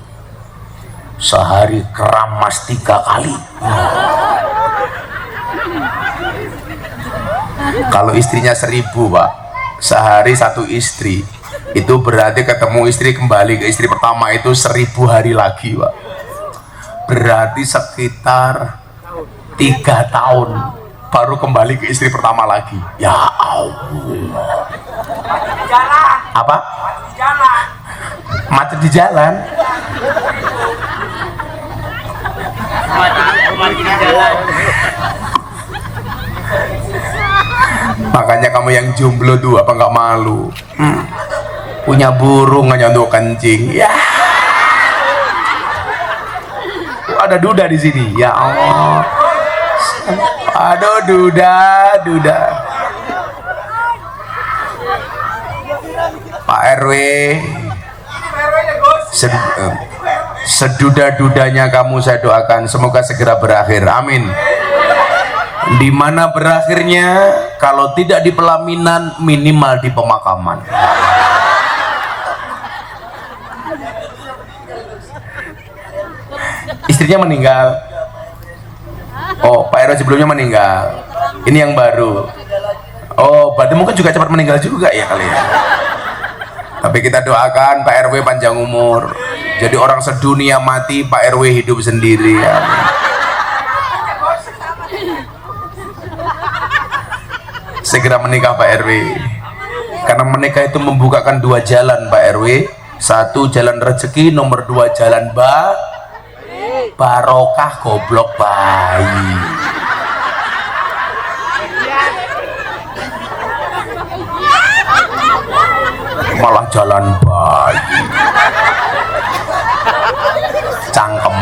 sehari keramas 3 kali. Kalau istrinya 1000 Pak, sehari 1 istri, itu berarti ketemu istri kembali ke istri pertama itu 1000 hari lagi Pak. Berarti sekitar 3 tahun baru kembali ke istri pertama lagi. Ya Allah. Apa? Macet di jalan. Makanya kamu yang jomblo tuh apa nggak malu? Punya burung hanya untuk kencing. Ya. Ada duda di sini. Ya Allah. Aduh, duda. Pak RW, seduda-dudanya kamu saya doakan semoga segera berakhir. Amin. Di mana berakhirnya? Kalau tidak di pelaminan, minimal di pemakaman. Istrinya meninggal. Oh, Pak RW sebelumnya meninggal. Ini yang baru. Oh, berarti mungkin juga cepat meninggal juga ya kali ya. Tapi kita doakan Pak RW panjang umur. Jadi orang sedunia mati, Pak RW hidup sendiri ya. Segera menikah Pak RW. Karena menikah itu membukakan 2 jalan Pak RW. 1 jalan rezeki, nomor 2 jalan barokah goblok bayi. Malah jalan bayi. Cangkem.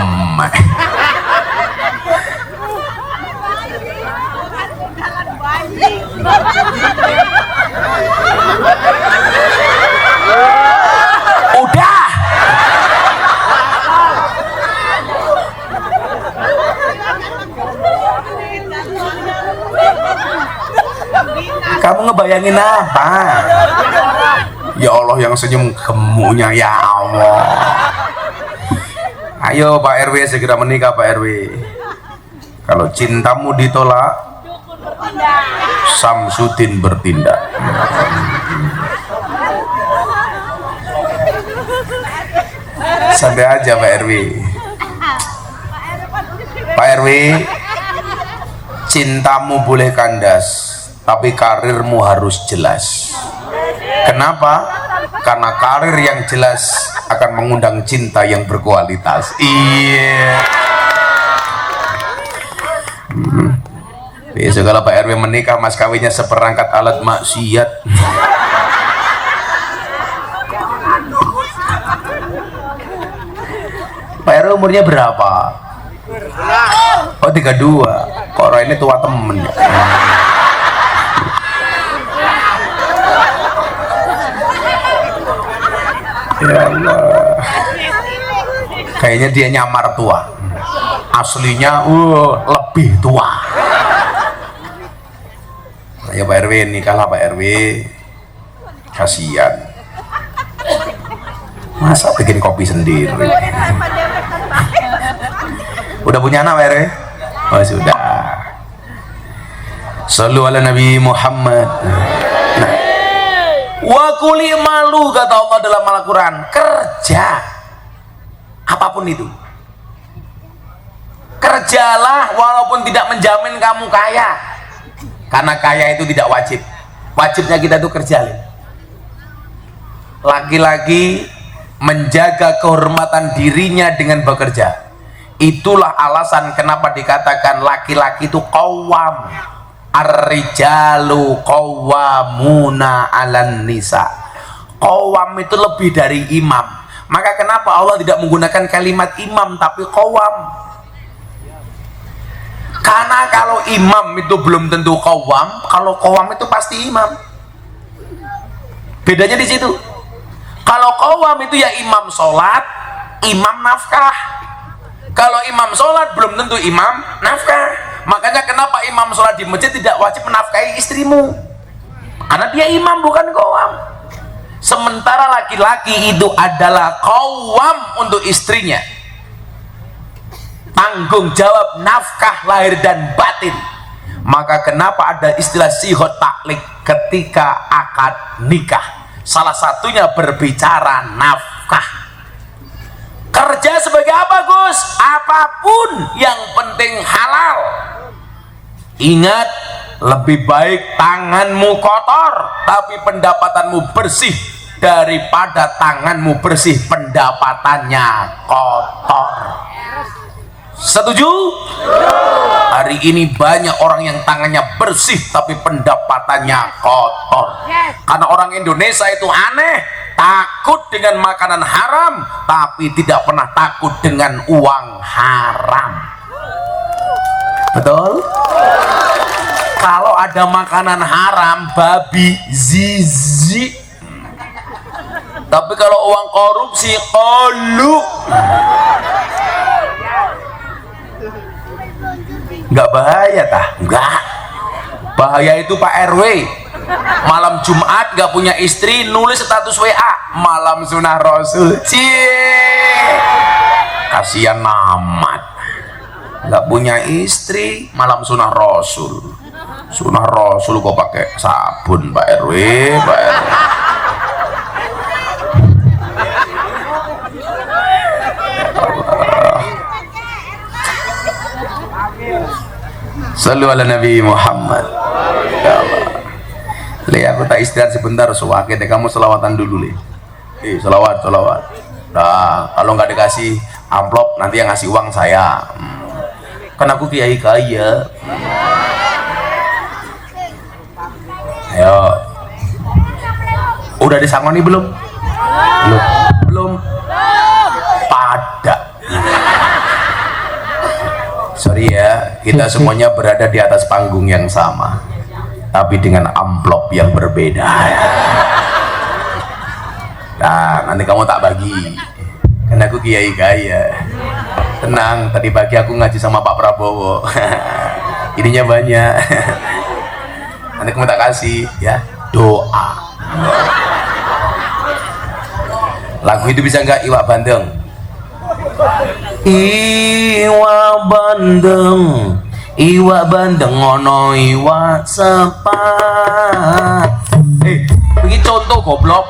Udah. Kamu ngebayangin apa? Ya Allah yang senyum gemunya, ya Allah. Ayo Pak RW segera menikah Pak RW. Kalau cintamu ditolak, Samsudin bertindak. Santai aja Pak RW. Pak RW, cintamu boleh kandas, tapi karirmu harus jelas. Kenapa? Karena karir yang jelas akan mengundang cinta yang berkualitas. Iya. Besok kalau Pak RW menikah, mas kawinnya seperangkat alat maksiat. Pak RW umurnya berapa? Oh 32. Kok Roy ini tua temen ya? Ya Allah. Kayaknya dia nyamar tua. Aslinya lebih tua. Ayo Pak RW nikahlah Pak RW. Kasihan. Masa bikin kopi sendiri? Udah punya anak Pak RW? Oh sudah. Shallu ala Nabi Muhammad. Nah, Wa kuli malu, kata Allah dalam Al-Quran, kerja apapun itu, kerjalah walaupun tidak menjamin kamu kaya, karena kaya itu tidak wajib. Wajibnya kita itu kerja. Laki-laki menjaga kehormatan dirinya dengan bekerja. Itulah alasan kenapa dikatakan laki-laki itu qawwam. Ar-rijalu qawwamuna 'alan nisa. Qawwam itu lebih dari imam. Maka kenapa Allah tidak menggunakan kalimat imam tapi qawwam? Karena kalau imam itu belum tentu qawwam, kalau qawwam itu pasti imam. Bedanya di situ. Kalau qawwam itu ya imam sholat, imam nafkah. Kalau imam sholat belum tentu imam nafkah. Makanya kenapa imam sholat di masjid tidak wajib menafkahi istrimu, karena dia imam bukan qawwam. Sementara laki-laki itu adalah qawwam untuk istrinya, tanggung jawab nafkah lahir dan batin. Maka kenapa ada istilah sihot taklik ketika akad nikah? Salah satunya berbicara nafkah. Kerja sebagai apa, Gus? Apapun yang penting halal. Ingat, lebih baik tanganmu kotor tapi pendapatanmu bersih daripada tanganmu bersih pendapatannya kotor. Setuju? Hari ini banyak orang yang tangannya bersih tapi pendapatannya kotor. Karena orang Indonesia itu aneh, takut dengan makanan haram tapi tidak pernah takut dengan uang haram. Betul? Kalau ada makanan haram, babi, zizi. Tapi kalau uang korupsi, kolu. Enggak bahaya tah? Enggak. Bahaya itu Pak RW. Malam Jumat gak punya istri, nulis status WA malam sunah Rasul. Cie, kasihan amat, gak punya istri malam sunah Rasul. Sunah Rasul kok pakai sabun Pak RW, Pak RW. Sallu ala Nabi Muhammad. Ya Allah. Le, aku tak istirahat sebentar, suwake deh, kamu selawatan dulu, Le. Selawat. Nah, kalau nggak dikasih amplop, nanti yang ngasih uang saya. Kan aku kiai kaya. Ayo. Udah disangoni belum? Belum. Pada. Sorry ya, kita semuanya berada di atas panggung yang sama, tapi dengan amplop yang berbeda. Nah, nanti kamu tak bagi, karena aku kiai kaya. Tenang, tadi pagi aku ngaji sama Pak Prabowo. Ininya banyak. Nanti kamu tak kasih, ya. Doa. Lagu itu bisa nggak Iwak Bandeng? Iwak bandeng ngono iwak sepat. Begini contoh goblok.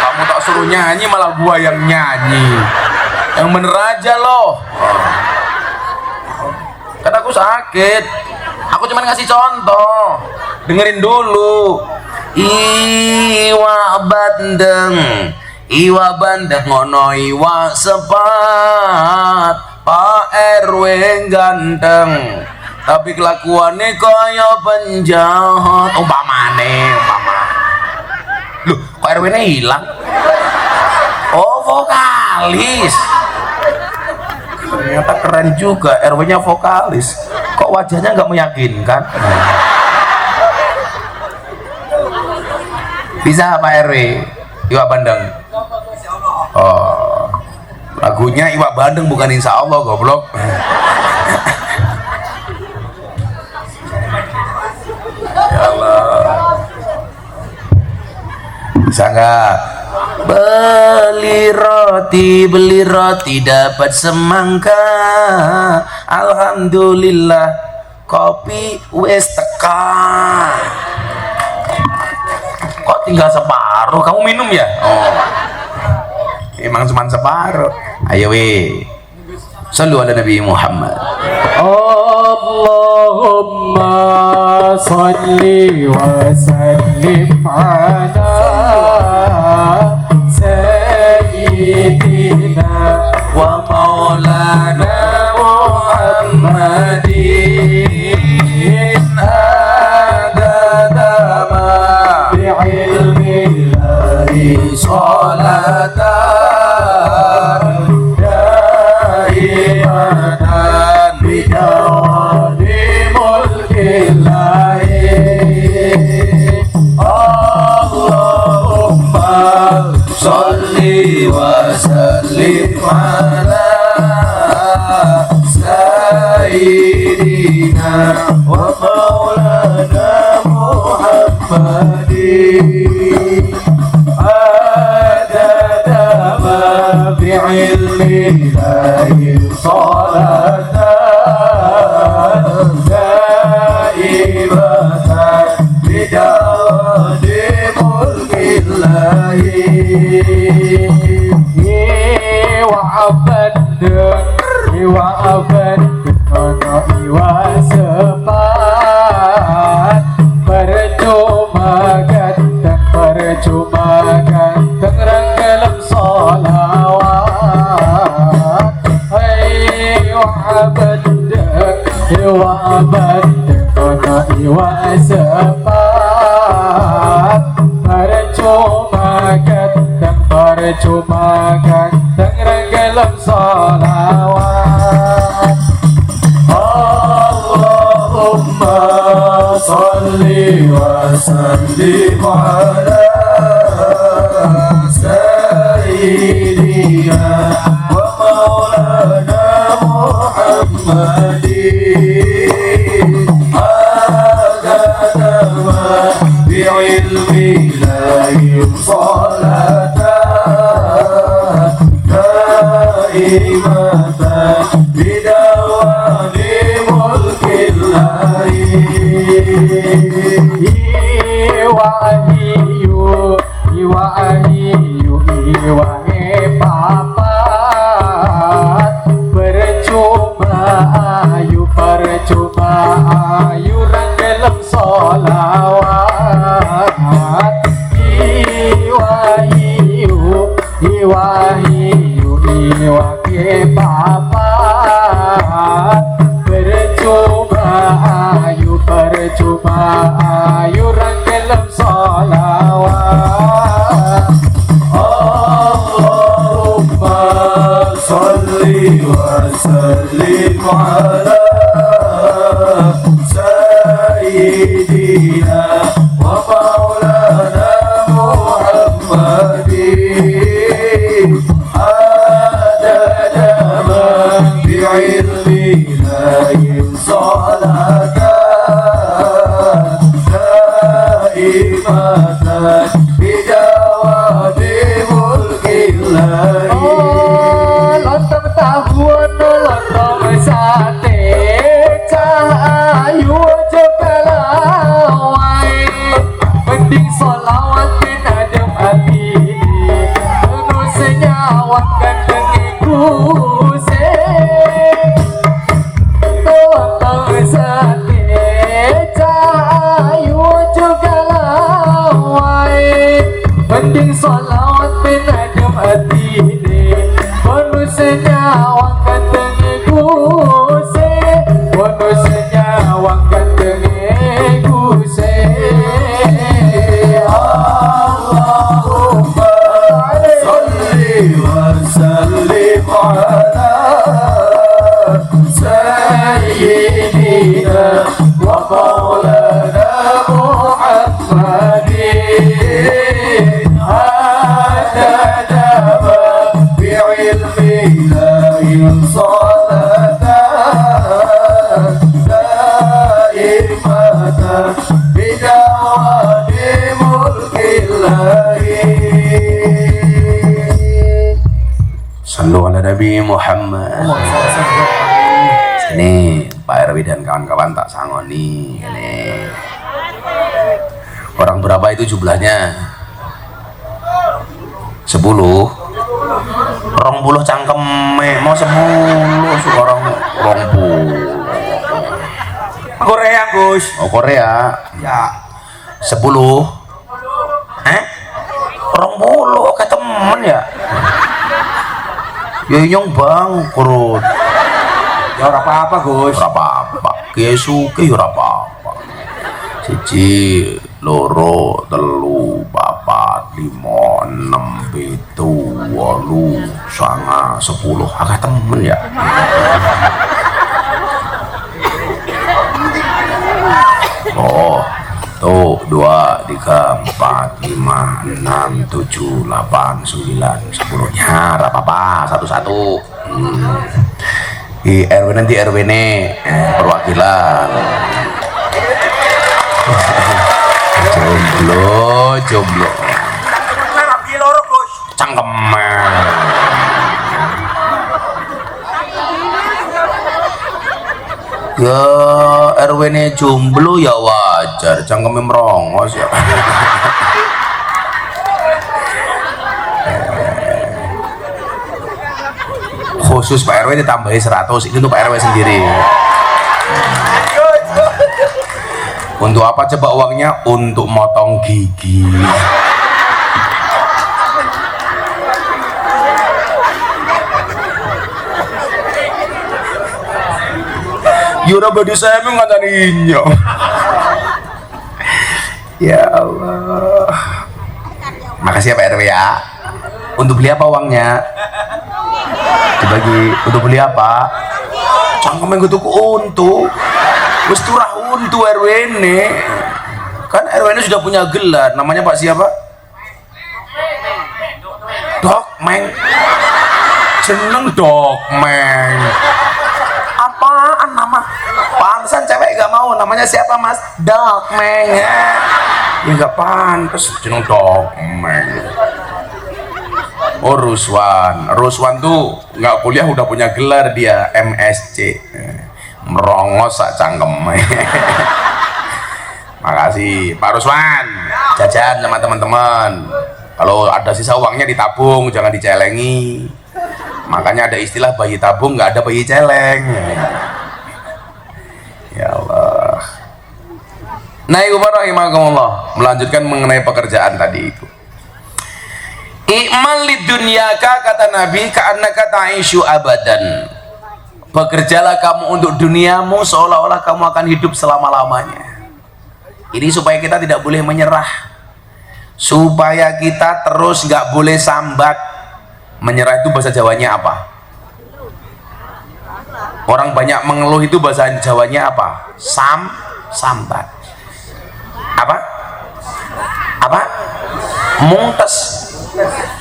Kamu tak suruh nyanyi malah gua yang nyanyi. Yang bener aja loh. Kan aku sakit. Aku cuma ngasih contoh. Dengerin dulu. Iwak bandeng ngono iwak sepat. Pak RW ganteng tapi kelakuannya kaya penjahat. Umpama. Loh, kok RW nya hilang? Oh, vokalis. Ternyata keren juga, RW nya vokalis. Kok wajahnya nggak meyakinkan? Bisa Pak RW Iwak Bandeng? Oh, lagunya Iwak Bandeng bukan Insya Allah, goblok. Ya Allah, bisa nggak? Beli roti dapat semangka. Alhamdulillah kopi wes teka. Kok tinggal separuh. Kamu minum ya? Oh, emang cuma separuh. Ayo we, sallu ala Nabi Muhammad. Allahumma salli wa sallim ala sayyidina wa maulana Muhammadin adada ma bi'ilmi lahi salatan daimatan bidawani mulkillahi Allahumma salli wa sallim ala sayyidina wa maulana Muhammadin adada ma bi'ilmi lahi salatan daimatan bidawani mulkillahi wa abad iwa sepat percuma ganteng renggelam solawat hai wa abad iwa sepat percuma ganteng renggelam solawat Allahumma salli wa sallim ala sayyidina wa maulana Muhammadin adada ma bi'ilmi lahi salatan daimatan bidawani mulkillahi iwahi papat percuma ayu renggelam solawat iwahi papat percuma ayu renggelam solawat Allahumma salli wa sallim ala sayyidina wa maulana Muhammadin adada ma bi'ilmi lahi salatan daimatan bidawani mulkillahi lontong tahuan lontong sate cahayu juga lawai mending solawat bin adem hati penuh senyawa ganteng ikuse lontong sate cahayu juga lawai mending solawat bin adem hati penuh senyawa ganteng ikuse penuh senyawa ganteng ikuse Allahumma salli wa sallim ala sayyidina wa maulana Muhammadin adada ma bi'ilmi lahi salatan daimatan bidawani mulkillahi Sallu ala Nabi Muhammad. Sini Pak RW dan kawan-kawan tak sangoni ini. Orang berapa itu jumlahnya? 20 cangkeme mau 10 orang 20. Korea Gus. Oh Korea Ya. 10 20 oke temen ya ya nyong bangkrut Ya ora apa-apa Gus. ora apa-apa kesuke ya ora apa-apa 1 2 3 4 5 6 7 8 9 10 agak temen ya. Oh tuh 2 3 4 5 6 7 8 9 10 ya apa-apa satu-satu. Di RW nanti RW ini perwakilan jomblo Rapi loro Gus. cangkeman ya RW ini jomblo ya wajar cangkemnya merongos ya. Khusus Pak RW ditambahi 100 itu untuk Pak RW sendiri. Untuk apa coba uangnya? Untuk motong gigi. Yura badi saya mengataninya. Ya Allah. Makasih ya Pak RW ya. Untuk beli apa uangnya? Dibagi untuk beli apa? Cangkem yang tuku untuk wis turah untuk RW ini. Kan RW ini sudah punya gelar, namanya Pak siapa? Dokmeng. Jeneng Dokmeng. Apaan nama? Pantesan cewek gak mau, namanya siapa Mas? Dokmeng ya. Ya gak pantes jeneng Dokmeng. Oh Ruswan tuh nggak kuliah udah punya gelar dia MSc. Merongos sak cangkem. Makasih Pak Ruswan, jajan sama teman-teman. Kalau ada sisa uangnya ditabung, jangan dicelengi. Makanya ada istilah bayi tabung, nggak ada bayi celeng. Ya Allah. Nah, Bismillahirrahmanirrahim. Melanjutkan mengenai pekerjaan tadi itu. I'mal lidunyaka kata Nabi ka'annaka ta'isyu abadan. Bekerjalah kamu untuk duniamu seolah-olah kamu akan hidup selama-lamanya. Ini supaya kita tidak boleh menyerah, supaya kita terus nggak boleh sambat. Menyerah itu bahasa Jawanya apa? Orang banyak mengeluh itu bahasa Jawanya apa? Sambat. Apa?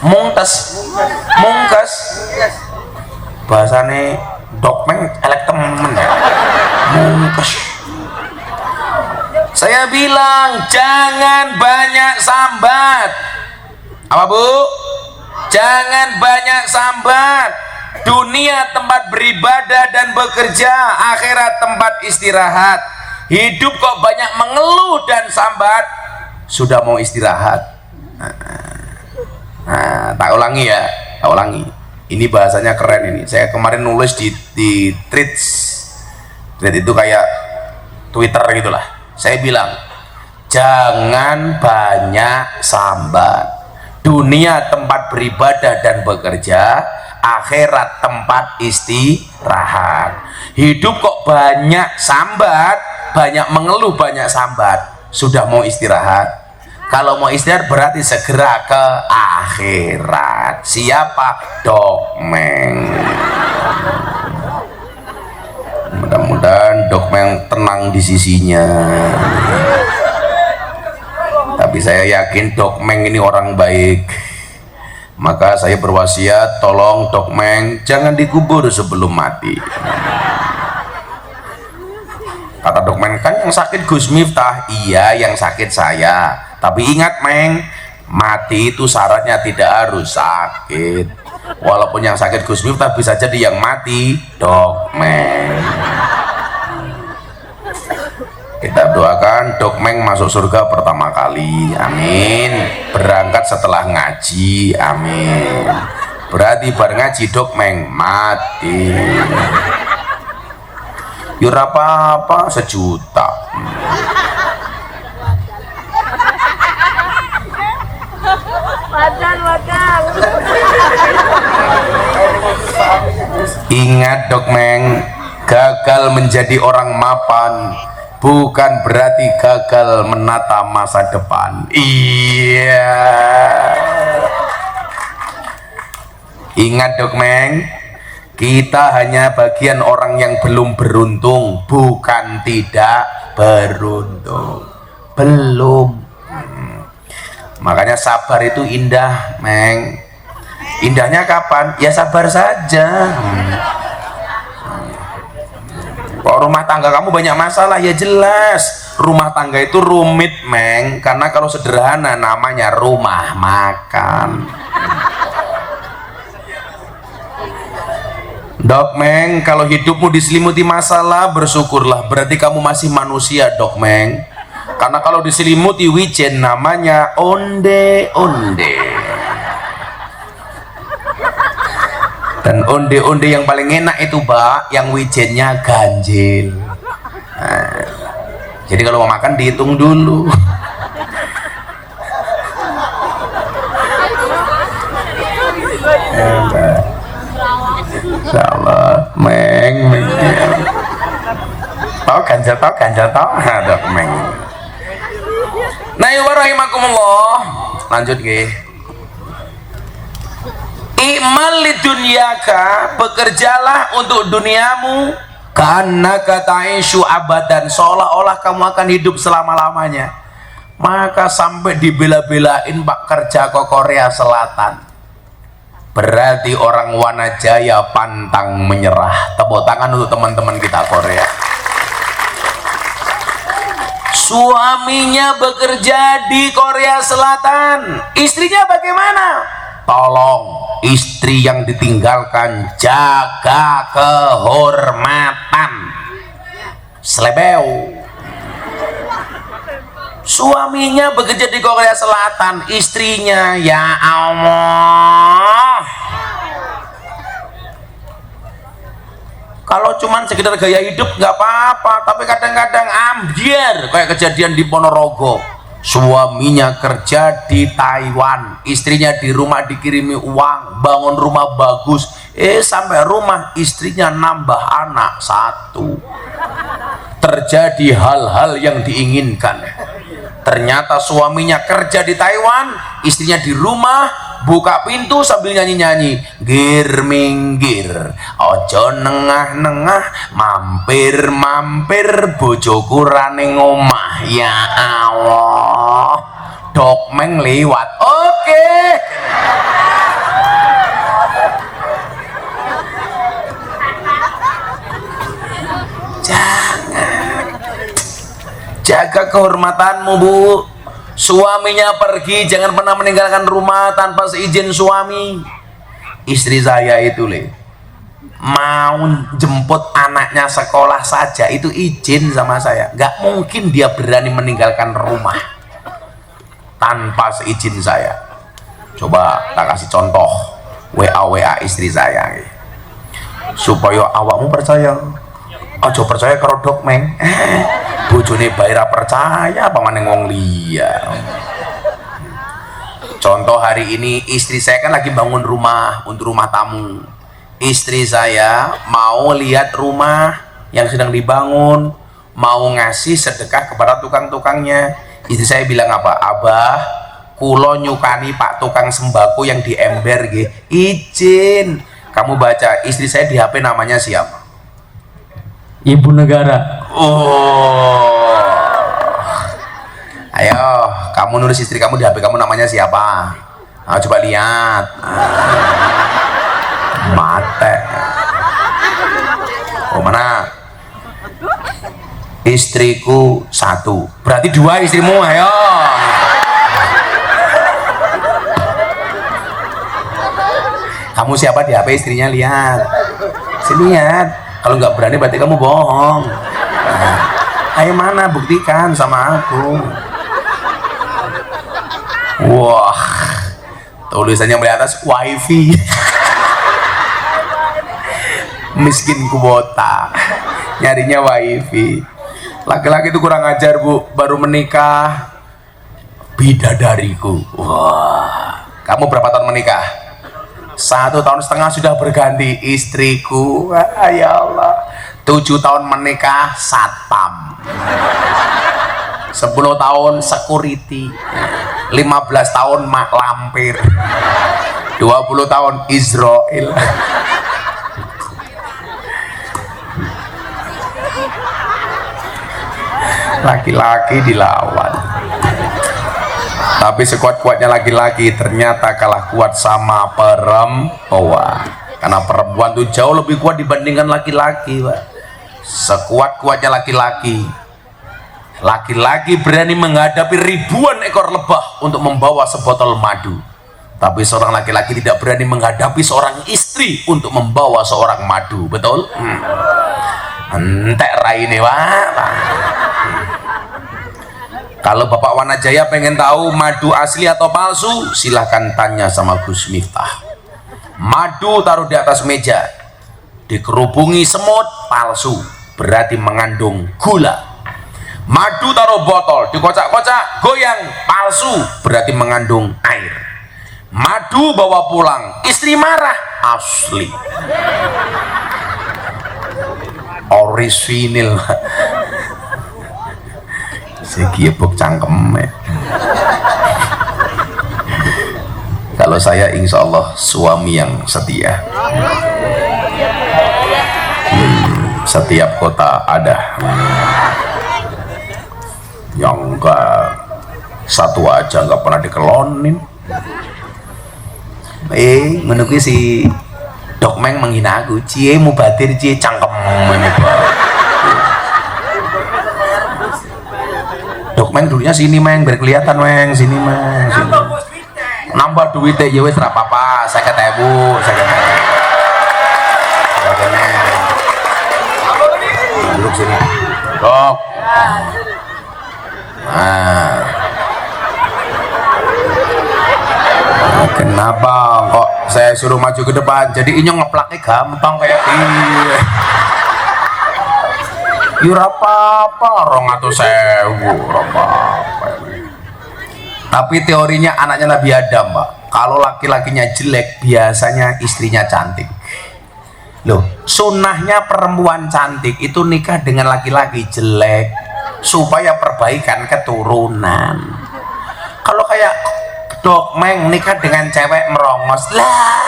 Mungkas bahasane Dokmeng elek temen ya. Mungkas. Saya bilang jangan banyak sambat. Apa Bu? Jangan banyak sambat. Dunia tempat beribadah dan bekerja, akhirat tempat istirahat. Hidup kok banyak mengeluh dan sambat, sudah mau istirahat. Nah, tak ulangi. Ini bahasanya keren ini. Saya kemarin nulis di tweets. Tweet itu kayak Twitter gitulah. Saya bilang, jangan banyak sambat. Dunia tempat beribadah dan bekerja, akhirat tempat istirahat. Hidup kok banyak sambat, banyak mengeluh, banyak sambat, sudah mau istirahat. Kalau mau istirahat berarti segera ke akhirat. Siapa? Dokmeng. Mudah-mudahan Dokmeng tenang di sisinya. Tapi saya yakin Dokmeng ini orang baik. Maka saya berwasiat, tolong Dokmeng jangan dikubur sebelum mati. Kata Dokmeng, kan yang sakit Gus Miftah. Iya, yang sakit saya. Tapi ingat Meng, mati itu syaratnya tidak harus sakit. Walaupun yang sakit Gus Miftah bisa jadi yang mati Dokmeng. Kita doakan Dokmeng masuk surga pertama kali, amin. Berangkat setelah ngaji, amin. Berarti bar ngaji Dokmeng mati. Yura apa-apa 1 juta. Wajan. Ingat Dokmeng, gagal menjadi orang mapan bukan berarti gagal menata masa depan. Iya. Ingat Dokmeng, kita hanya bagian orang yang belum beruntung, bukan tidak beruntung. Belum. Makanya sabar itu indah, Meng. Indahnya kapan? Ya sabar saja. Kok rumah tangga kamu banyak masalah? Ya jelas rumah tangga itu rumit, Meng, karena kalau sederhana namanya rumah makan. Dokmeng, kalau hidupmu diselimuti masalah, bersyukurlah, berarti kamu masih manusia, Dokmeng. Karena kalau diselimuti wijen namanya onde-onde. Dan onde-onde yang paling enak itu, Pak, yang wijennya ganjil. Nah, jadi kalau mau makan dihitung dulu. Insyaallah, Meng. Tahu ganjil tahu, ada Meng. Nah, ya rahimakumullah. Lanjut nggih. Imal lidunyaka, bekerjalah untuk duniamu, karena kata'isyu abadan, seolah-olah kamu akan hidup selama-lamanya. Maka sampai dibela-belain Pak kerja ke Korea Selatan, berarti orang Wanajaya pantang menyerah. Tepuk tangan untuk teman-teman kita Korea. Suaminya bekerja di Korea Selatan, istrinya bagaimana? Tolong istri yang ditinggalkan jaga kehormatan. Slebeu. Suaminya bekerja di Korea Selatan, istrinya ya Allah. Kalau cuman sekedar gaya hidup nggak apa-apa, tapi kadang-kadang ambiar kayak kejadian di Ponorogo. Suaminya kerja di Taiwan, istrinya di rumah dikirimi uang, bangun rumah bagus, sampai rumah istrinya nambah anak 1. Terjadi hal-hal yang diinginkan. Ternyata suaminya kerja di Taiwan, istrinya di rumah, buka pintu sambil nyanyi-nyanyi, gir minggir, ojo nengah-nengah, mampir-mampir, bojoku rane ngomah. Ya Allah, Dokmeng lewat. Oke. Jaga kehormatanmu, Bu. Suaminya pergi, jangan pernah meninggalkan rumah tanpa seizin suami. Istri saya itu mau jemput anaknya sekolah saja itu izin sama saya. Gak mungkin dia berani meninggalkan rumah tanpa seizin saya. Coba tak kasih contoh WA istri saya supaya awakmu percaya. Ojo percaya karo Dokmeng. Bojone baira percaya apa maneng wong liya. Contoh hari ini istri saya kan lagi bangun rumah untuk rumah tamu. Istri saya mau lihat rumah yang sedang dibangun, mau ngasih sedekah kepada tukang-tukangnya. Istri saya bilang apa? Abah, kulo nyukani Pak tukang sembako yang di ember nggih. Izin. Kamu baca, istri saya di HP namanya siapa? Ibu negara. Oh, ayo kamu nulis istri kamu di HP kamu namanya siapa? Nah, coba lihat. Mate. Oh, mana? Istriku 1, berarti 2 istrimu. Ayo. Kamu siapa di HP istrinya, lihat. Sini lihat. Kalau nggak berani berarti kamu bohong. Nah, Ayo mana, buktikan sama aku. Wah, tulisannya di atas wifi. Miskin kuota, nyarinya wifi. Laki-laki itu kurang ajar, Bu, baru menikah bidadariku. Wah, kamu berapa tahun menikah? 1,5 tahun sudah berganti istriku. Ya Allah. 7 tahun menikah satpam, 10 tahun security, 15 tahun mak lampir, 20 tahun Israel. Laki-laki dilawan, tapi sekuat-kuatnya laki-laki ternyata kalah kuat sama perempuan, karena perempuan tuh jauh lebih kuat dibandingkan laki-laki, Pak. Sekuat-kuatnya laki-laki, laki-laki berani menghadapi ribuan ekor lebah untuk membawa sebotol madu, tapi seorang laki-laki tidak berani menghadapi seorang istri untuk membawa seorang madu. Betul? Entek raine, Pak. Kalau Bapak Wanajaya pengen tahu madu asli atau palsu, silahkan tanya sama Gus Miftah. Madu taruh di atas meja, dikerubungi semut, palsu, berarti mengandung gula. Madu taruh botol, dikocak-kocak, goyang, palsu, berarti mengandung air. Madu bawa pulang, istri marah, asli, orisinil. Segiepuk cangkem ya. Kalau saya insya Allah suami yang setia. Setiap kota ada yang enggak, satu aja enggak pernah dikelonin. Menurutku si Dokmeng menghina aku, cie mubadir, cie cangkem ini, Pak. Dokmeng dulunya sini, Meng, biar kelihatan, Meng, sini, Meng, sini. Nambah duitnya ya wis ra apa-apa, 50.000, 50.000. Duduk sini. Dok. Nah. Kenapa kok saya suruh maju ke depan? Jadi inyong ngeplaknya gampang kayak gini. Yura apa-apa, 200.000, apa-apa. Tapi teorinya anaknya Nabi Adam, Pak. Kalau laki-lakinya jelek, biasanya istrinya cantik. Loh, sunnahnya perempuan cantik itu nikah dengan laki-laki jelek supaya perbaikan keturunan. Kalau kayak Dokmeng nikah dengan cewek merongos, lah,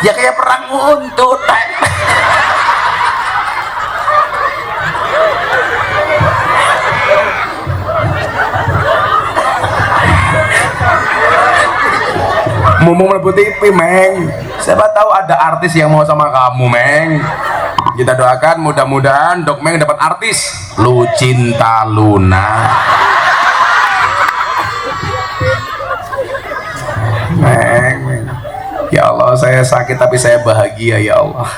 ya kayak perang untutan. Mau melebut TV, Meng. Siapa tahu ada artis yang mau sama kamu, Meng. Kita doakan mudah-mudahan Dokmeng dapat artis. Lu Cinta Luna. Meng. Ya Allah, saya sakit tapi saya bahagia, ya Allah.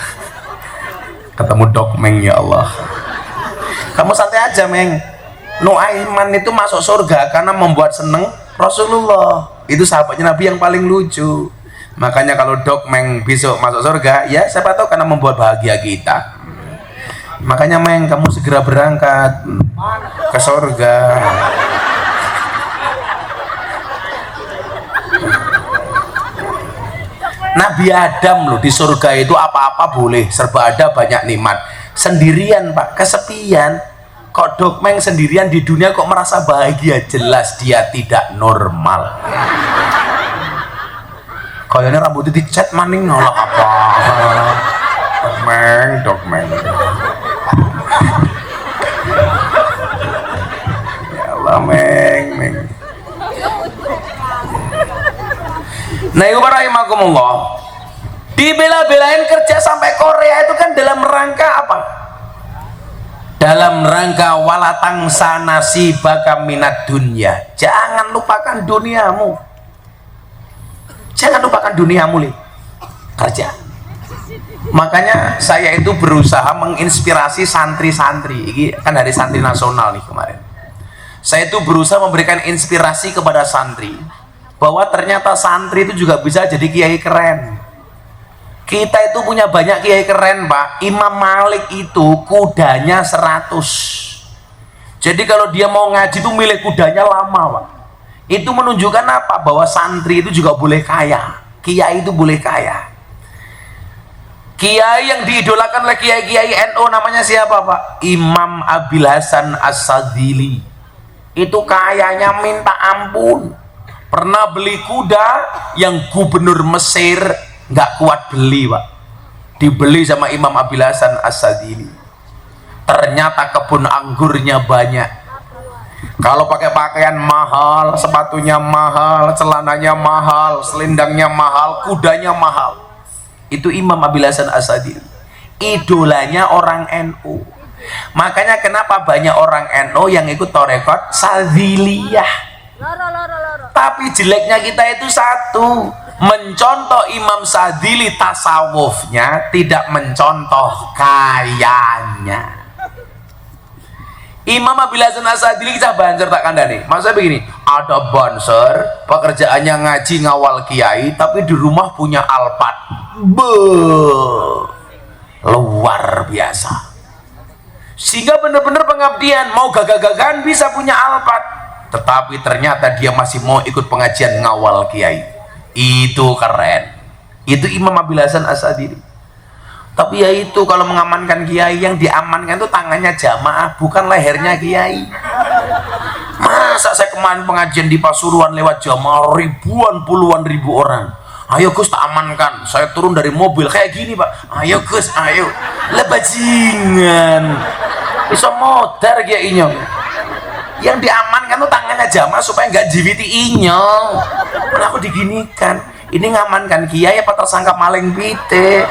Ketemu Dokmeng, ya Allah. Kamu santai aja, Meng. Nuaiman itu masuk surga karena membuat seneng Rasulullah. Itu sahabatnya Nabi yang paling lucu. Makanya kalau Dokmeng besok masuk surga, ya siapa tahu karena membuat bahagia kita. Makanya, Meng, kamu segera berangkat ke surga. Nabi Adam loh, di surga itu apa-apa boleh, serba ada, banyak nikmat. Sendirian, Pak, kesepian. Kok Dokmeng sendirian di dunia kok merasa bahagia? Jelas dia tidak normal. Kayaknya rambutnya dicat maning nolak apa? Dokmeng. Ya Allah, Meng. Nah, ibu rahimakumullah, dibela-belain kerja sampai Korea itu kan dalam rangka apa? Dalam rangka walatang sanasi baka minat dunia. Jangan lupakan duniamu. Jangan lupakan duniamu, Li. Kerja. Makanya saya itu berusaha menginspirasi santri-santri. Ini kan hari santri nasional nih kemarin. Saya itu berusaha memberikan inspirasi kepada santri bahwa ternyata santri itu juga bisa jadi kiai keren. Kita itu punya banyak kiai keren, Pak. Imam Malik itu kudanya 100. Jadi kalau dia mau ngaji itu milik kudanya lama, Pak. Itu menunjukkan apa? Bahwa santri itu juga boleh kaya. Kiai itu boleh kaya. Kiai yang diidolakan oleh kiai-kiai NU namanya siapa, Pak? Imam Abil Hasan As-Sadzili. Itu kayanya minta ampun. Pernah beli kuda yang gubernur Mesir nggak kuat beli, Pak. Dibeli sama Imam Abil Hasan As-Sadzili. Ternyata kebun anggurnya banyak. Kalau pakai pakaian mahal, sepatunya mahal, celananya mahal, selendangnya mahal, kudanya mahal. Itu Imam Abil Hasan As-Sadzili, idolanya orang NU. Makanya kenapa banyak orang NU yang ikut tarekat Sadziliyah. Tapi jeleknya kita itu satu, mencontoh Imam Sadzili tasawufnya, tidak mencontoh kayanya. Imam Abil Hasan As-Sadzili kita banser tak kandani. Maksudnya begini, ada banser pekerjaannya ngaji ngawal kiai tapi di rumah punya Alphard. Luar biasa. Sehingga benar-benar pengabdian, mau gagah-gagahan bisa punya Alphard, tetapi ternyata dia masih mau ikut pengajian ngawal kiai. Itu keren. Itu Imam Abil Hasan As-Sadzili. Tapi ya itu, kalau mengamankan kiai, yang diamankan itu tangannya jamaah, bukan lehernya kiai. Masa saya kemarin pengajian di Pasuruan lewat jamaah ribuan, puluhan ribu orang. Ayo Gus, tak amankan. Saya turun dari mobil kayak gini, Pak. Ayo Gus, ayo. Lebajingan. Bisa modar kiainya. Yang diamankan itu tangannya jamaah supaya nggak jiwiti inyong. Mana aku diginikan. Ini ngamankan kiai apa tersangka maling pite?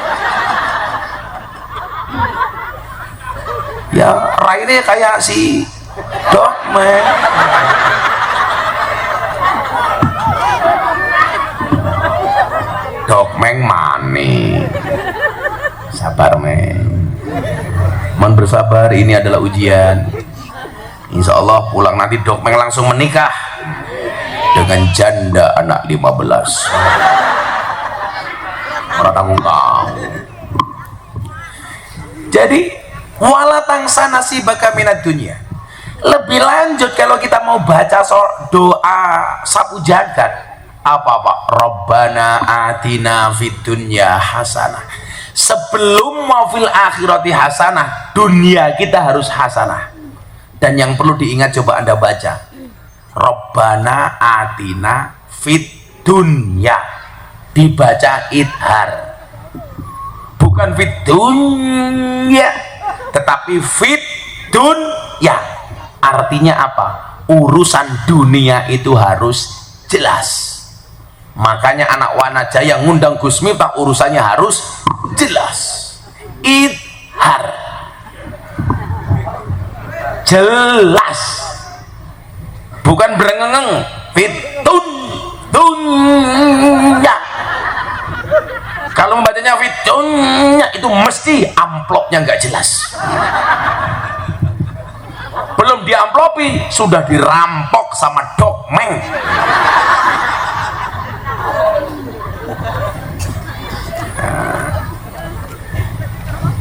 Ya raine kayak si Dokmeng. Dokmeng mani. Sabar meng. Mohon bersabar, ini adalah ujian. Insya Allah pulang nanti Dokmeng langsung menikah dengan janda anak 15. Orang tanggung-tanggung. Jadi wala tangsa nasibaka minad dunya. Lebih lanjut kalau kita mau baca doa sapu jagat, apa Pak? Rabbana atina fid dunya hasanah. Sebelum mau fil akhirati hasanah, dunia kita harus hasanah. Dan yang perlu diingat, coba Anda baca, Rabbana atina fid dunya, dibaca idhar, bukan fid dunya, tetapi fit dunya. Artinya apa? Urusan dunia itu harus jelas. Makanya anak Wanajaya ngundang Gus Miftah, urusannya harus jelas. Idhar, jelas, bukan berengeng. Fit dunya. Kalau membacanya fitunya itu mesti amplopnya nggak jelas. Belum diamplopi sudah dirampok sama Dokmeng.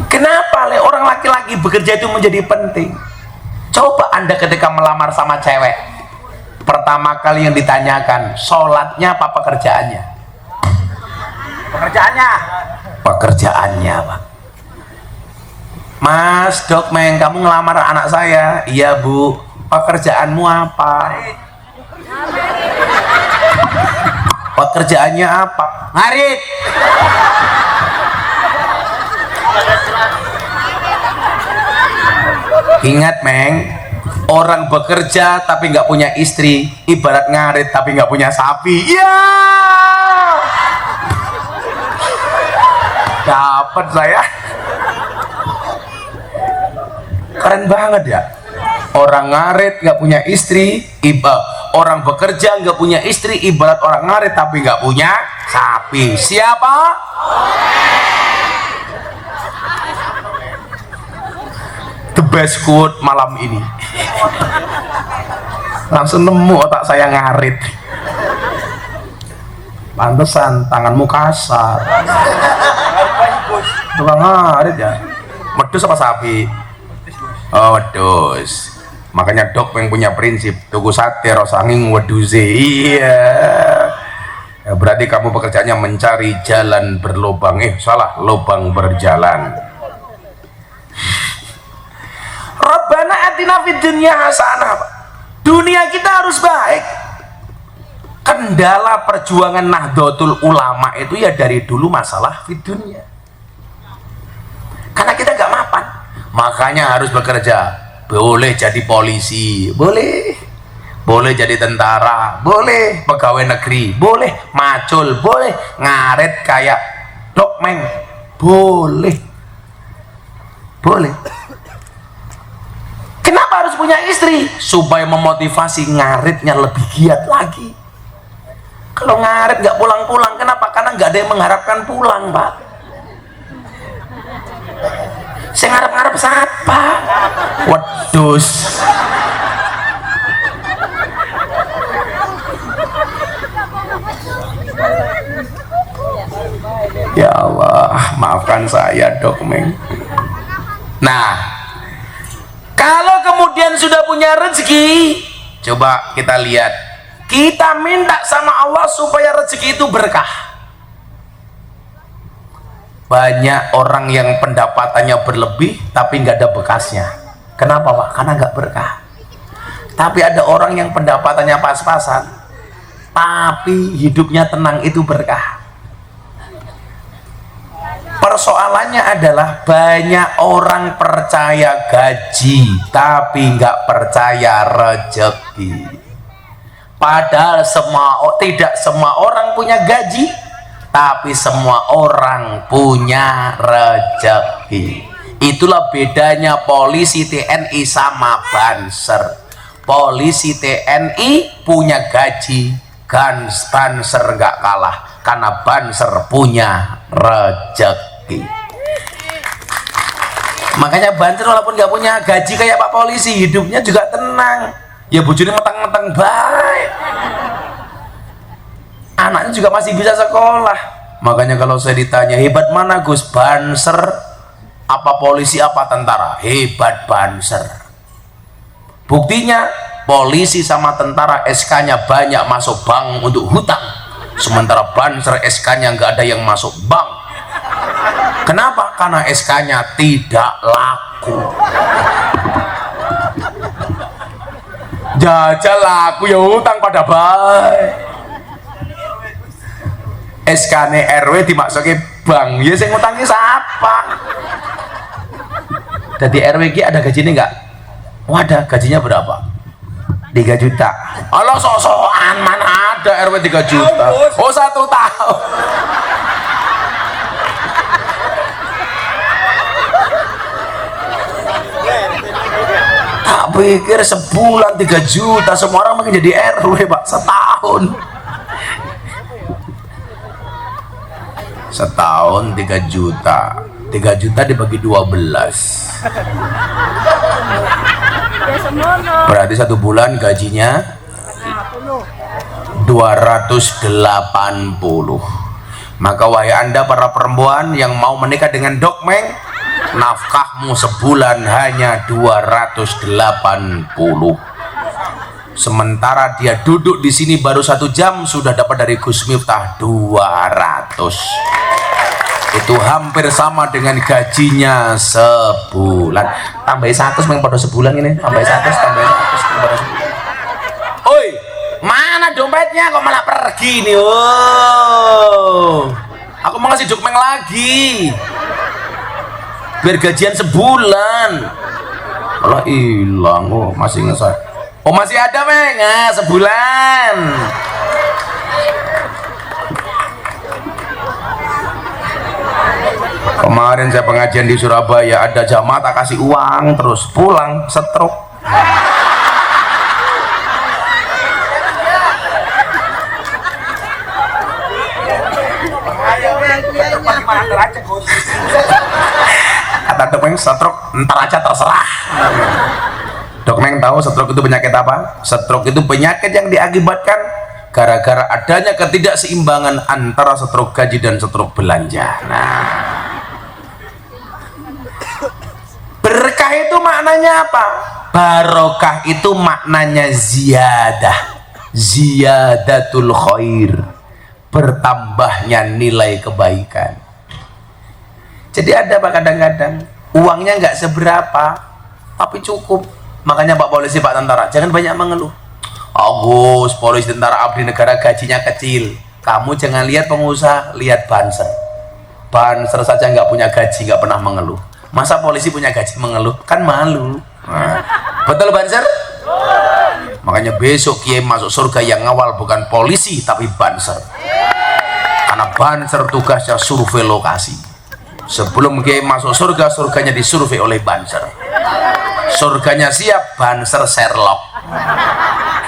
Kenapa orang laki-laki bekerja itu menjadi penting? Coba Anda ketika melamar sama cewek, pertama kali yang ditanyakan, sholatnya apa pekerjaannya? Pekerjaannya, Pak. Mas Dokmeng, kamu ngelamar anak saya. Iya Bu. Pekerjaanmu apa? Pekerjaannya apa? Ngarit. Ingat Meng, orang bekerja tapi nggak punya istri ibarat ngarit tapi nggak punya sapi. Iya. Dapat saya. Keren banget ya. Orang ngarit nggak punya istri, orang bekerja nggak punya istri ibarat orang ngarit tapi nggak punya sapi. Siapa? best quote malam ini. Langsung nemu otak saya ngarit. Pantesan tanganmu kasar. Tukang ngarit ya. Wedhus apa sapi? Oh, wedhus. Makanya dok yang punya prinsip tuku sate rosanging wedhuse. Iya. Ya, berarti kamu pekerjaannya mencari jalan berlubang. Salah, lubang berjalan. Rabbana atina fid dunya hasanah. Dunia kita harus baik. Kendala perjuangan Nahdlatul Ulama itu ya dari dulu masalah fid dunya. Karena kita gak mapan, makanya harus bekerja. Boleh jadi polisi, boleh jadi tentara, boleh pegawai negeri, boleh macul, boleh ngaret kayak dokmeng, boleh. Kenapa harus punya istri? Supaya memotivasi ngaretnya lebih giat lagi. Kalau ngaret nggak pulang-pulang, kenapa? Karena nggak ada yang mengharapkan pulang, Pak. Saya ngarep-ngarep siapa? Wedhus. Ya Allah, maafkan saya, Dok Meng. Nah, kalau kemudian sudah punya rezeki, coba kita lihat. Kita minta sama Allah supaya rezeki itu berkah. Banyak orang yang pendapatannya berlebih tapi nggak ada bekasnya. Kenapa, Pak? Karena nggak berkah. Tapi ada orang yang pendapatannya pas-pasan tapi hidupnya tenang, itu berkah. Persoalannya adalah banyak orang percaya gaji tapi nggak percaya rezeki. Padahal tidak semua orang punya gaji, tapi semua orang punya rezeki. Itulah bedanya polisi TNI sama Banser. Polisi TNI punya gaji, Banser nggak kalah karena Banser punya rezeki. Makanya Banser walaupun nggak punya gaji kayak Pak Polisi, hidupnya juga tenang. Ya bojone meteng-meteng baik, anaknya juga masih bisa sekolah. Makanya kalau saya ditanya hebat mana Gus, Banser apa polisi apa tentara? Hebat Banser. Buktinya polisi sama tentara SK-nya banyak masuk bank untuk hutang, sementara Banser SK-nya nggak ada yang masuk bank. Kenapa? Karena SK-nya tidak laku. Jajal laku ya hutang pada baik. SK-ne RW dimasuki bank, ya saya ngutangi siapa? Jadi RW ki ada gajinya enggak? Wadah, gajinya berapa? 3 juta. Allah sok-sokan, mana ada RW 3 juta? Oh 1 tahun. Tak pikir sebulan 3 juta, semua orang mungkin jadi RW, Pak, setahun. Setahun 3 juta. 3 juta dibagi 12. Berarti 1 bulan gajinya 280. Maka wahai Anda para perempuan yang mau menikah dengan Dokmeng, nafkahmu sebulan hanya 280. Sementara dia duduk di sini baru 1 jam sudah dapat dari Gus Miftah 200. Itu hampir sama dengan gajinya sebulan. Tambah 100 memang pada sebulan ini. Tambah 100, tambah 100. Oi, mana dompetnya kok malah pergi nih? Oh, aku mau ngasih Dokmeng lagi. Biar gajian sebulan. Kalau hilang, oh masih ngesay. Oh masih ada Meng, sebulan. Kemarin saya pengajian di Surabaya, ada jamaah tak kasih uang terus pulang stroke. Kata Dok Meng, stroke ntar aja terserah. Dok Meng tahu stroke itu penyakit apa? Stroke itu penyakit yang diakibatkan gara-gara adanya ketidakseimbangan antara stroke gaji dan stroke belanja. Nah, berkah itu maknanya apa? Barokah itu maknanya ziyadatul khair, bertambahnya nilai kebaikan. Jadi ada Pak, kadang-kadang uangnya nggak seberapa tapi cukup. Makanya Pak polisi, Pak tentara, jangan banyak mengeluh. Agus, polisi, tentara, abdi negara gajinya kecil. Kamu jangan lihat pengusaha, lihat banser. Banser saja nggak punya gaji, nggak pernah mengeluh. Masa polisi punya gaji mengeluh? Kan malu. Nah, betul banser? Makanya besok Kiai masuk surga yang ngawal bukan polisi tapi banser. Karena banser tugasnya survei lokasi. Sebelum Kiai masuk surga, surganya disurvei oleh banser. Surganya siap, banser Sherlock.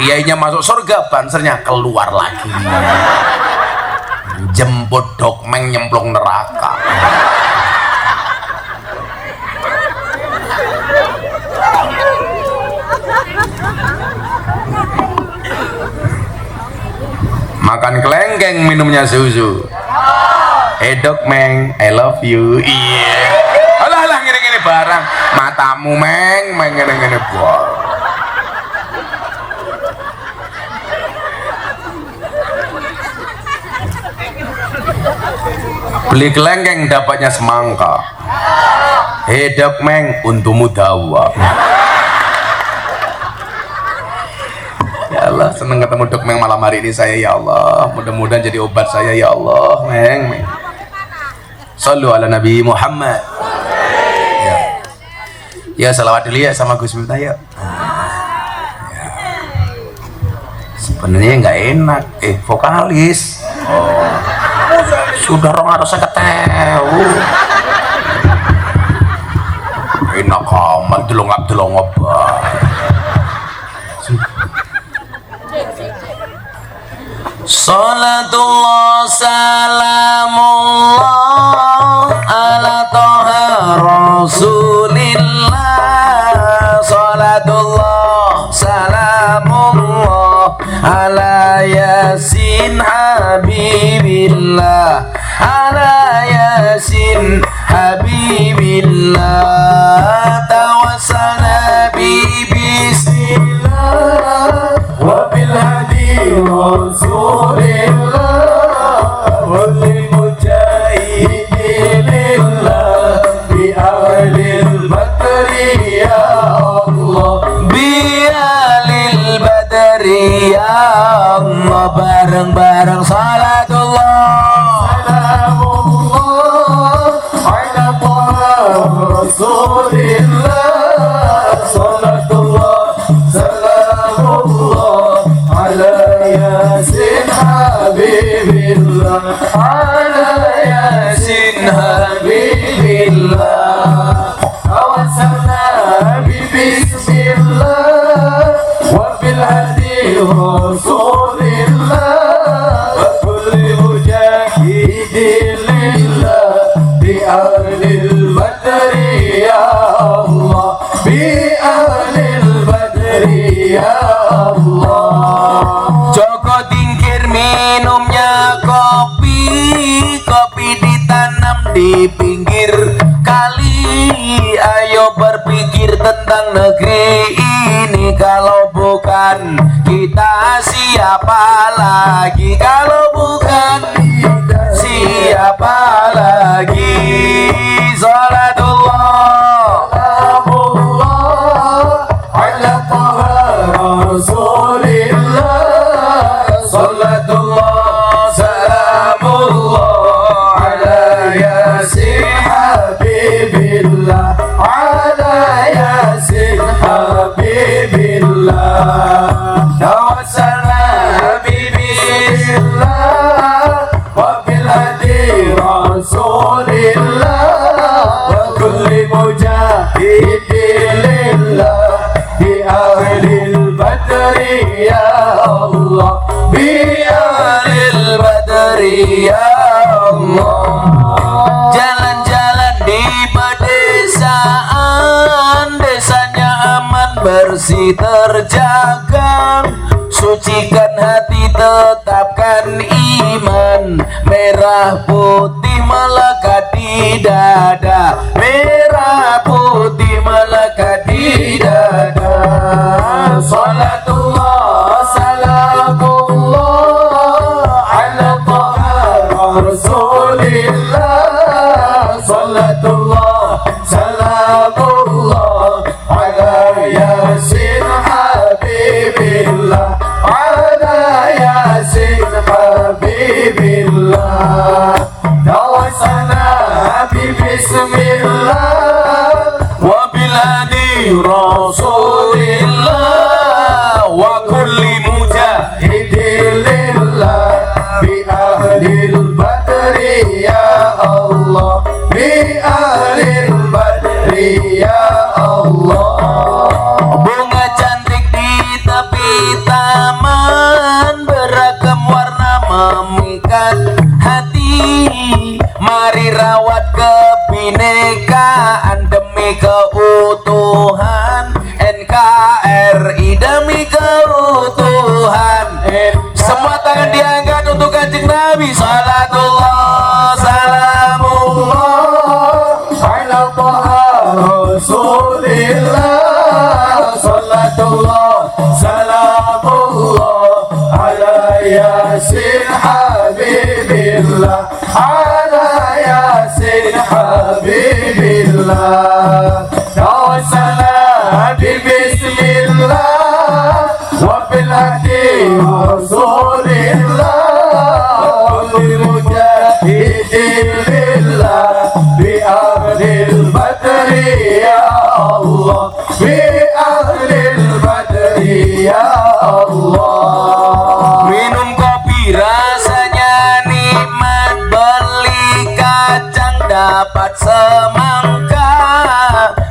Kiainya masuk surga, bansernya keluar lagi. Jemput Dok Meng nyemplung neraka. Makan kelengkeng, minumnya susu. Dok Meng, I love you. Iya. Alah ngene-ngene barang. Matamu Meng ngene-ngene bol. Beli kelengkeng dapatnya semangka. Dok Meng, untumu dawa. Ya Allah, seneng ketemu Dok Meng malam hari ini saya, ya Allah. Mudah-mudahan jadi obat saya, ya Allah. Meng. Sallu ala Nabi Muhammad. Ya, salawat dulu ya sama Gus Miftah ya. Sebenarnya nggak enak, vokalis. Oh, sudah orang harusnya ketemu. Enak amat delongap bah. Salatullah salamullah ala toha rasulillah. Salatullah salamullah ala yasin habibillah. Ala yasin habibillah. Tawassana bi bismillah wa bil hadi rasulillah wa lil mujahidin lillah bi ahlil badri ya Allah. Bi ahlil badri ya Allah. Bareng-bareng salatullah salamullah ala rasulillah. Salatullah salamullah ala yasin habibillah. Ala yasin habibillah. Tawassana bi bismillah wa bil hadi rasulillah wa kulli mujahidin lillah bi ahlil badri ya Allah. Bi ahlil badri ya Allah. Joko tingkir minumnya kopi. Kopi ditanam di pinggir kali. Ayo berpikir tentang negeri ini. Kalau bukan kita siapa lagi? Kalau bukan kita siapa lagi? Salatullah salamullah ala taha rasulillah. Salatullah salamullah ala yasin habibillah. Ala yasin habibillah. Tawassana bi bismillah wa bil hadi rasulillah wa kulli mujahidin lillah bi ahlil badri ya Allah. Bi ahlil badri ya Allah. Jalan-jalan di pedesaan bersih terjaga, sucikan hati tetapkan iman, merah putih melekat di dada, merah putih melekat di dada. Salatullah salamullah ala taha rasulillah, salatullah salamullah ala yasin habibillah, ala yasin habibillah. Tawasana bismillah wa biladi rasulillah wa kulli mujahidillah bi ahlil badri ya Allah, bi ahlil badri ya Allah. Bunga cantik di tepi taman, beragam warna memikat hati, mari rawat kebinekaan demi keutuhan NKRI, demi keutuhan. Semua tangan diangkat untuk Kanjeng Nabi. Salatullah salamullah ala taha rasulillah, salatullah salamullah ala yasin habibillah, ala yasin habibillah. Tawassalam bismillah wa bil hadi rasulillah, wa bil mujahidillah bi ahlil badri ya Allah, bi ahlil badri ya Allah. Minum kopi rasanya nikmat, beli kacang dapat semangka,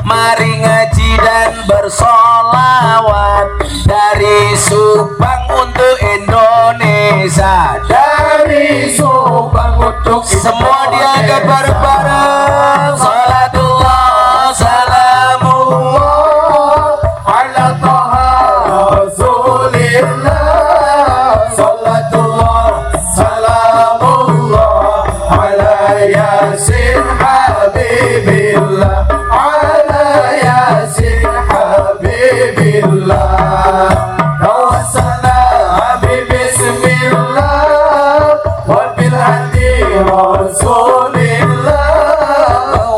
mari ngaji dan bersolawat dari Subang untuk Indonesia, dari Subang untuk semua diangkat bareng-bareng. Salatullah salamullah ala taha rasulillah, salatullah salamullah ala yasin habibillah, ala yasin habibillah. Tawassalam bismillah wa bil hadi rasulillah,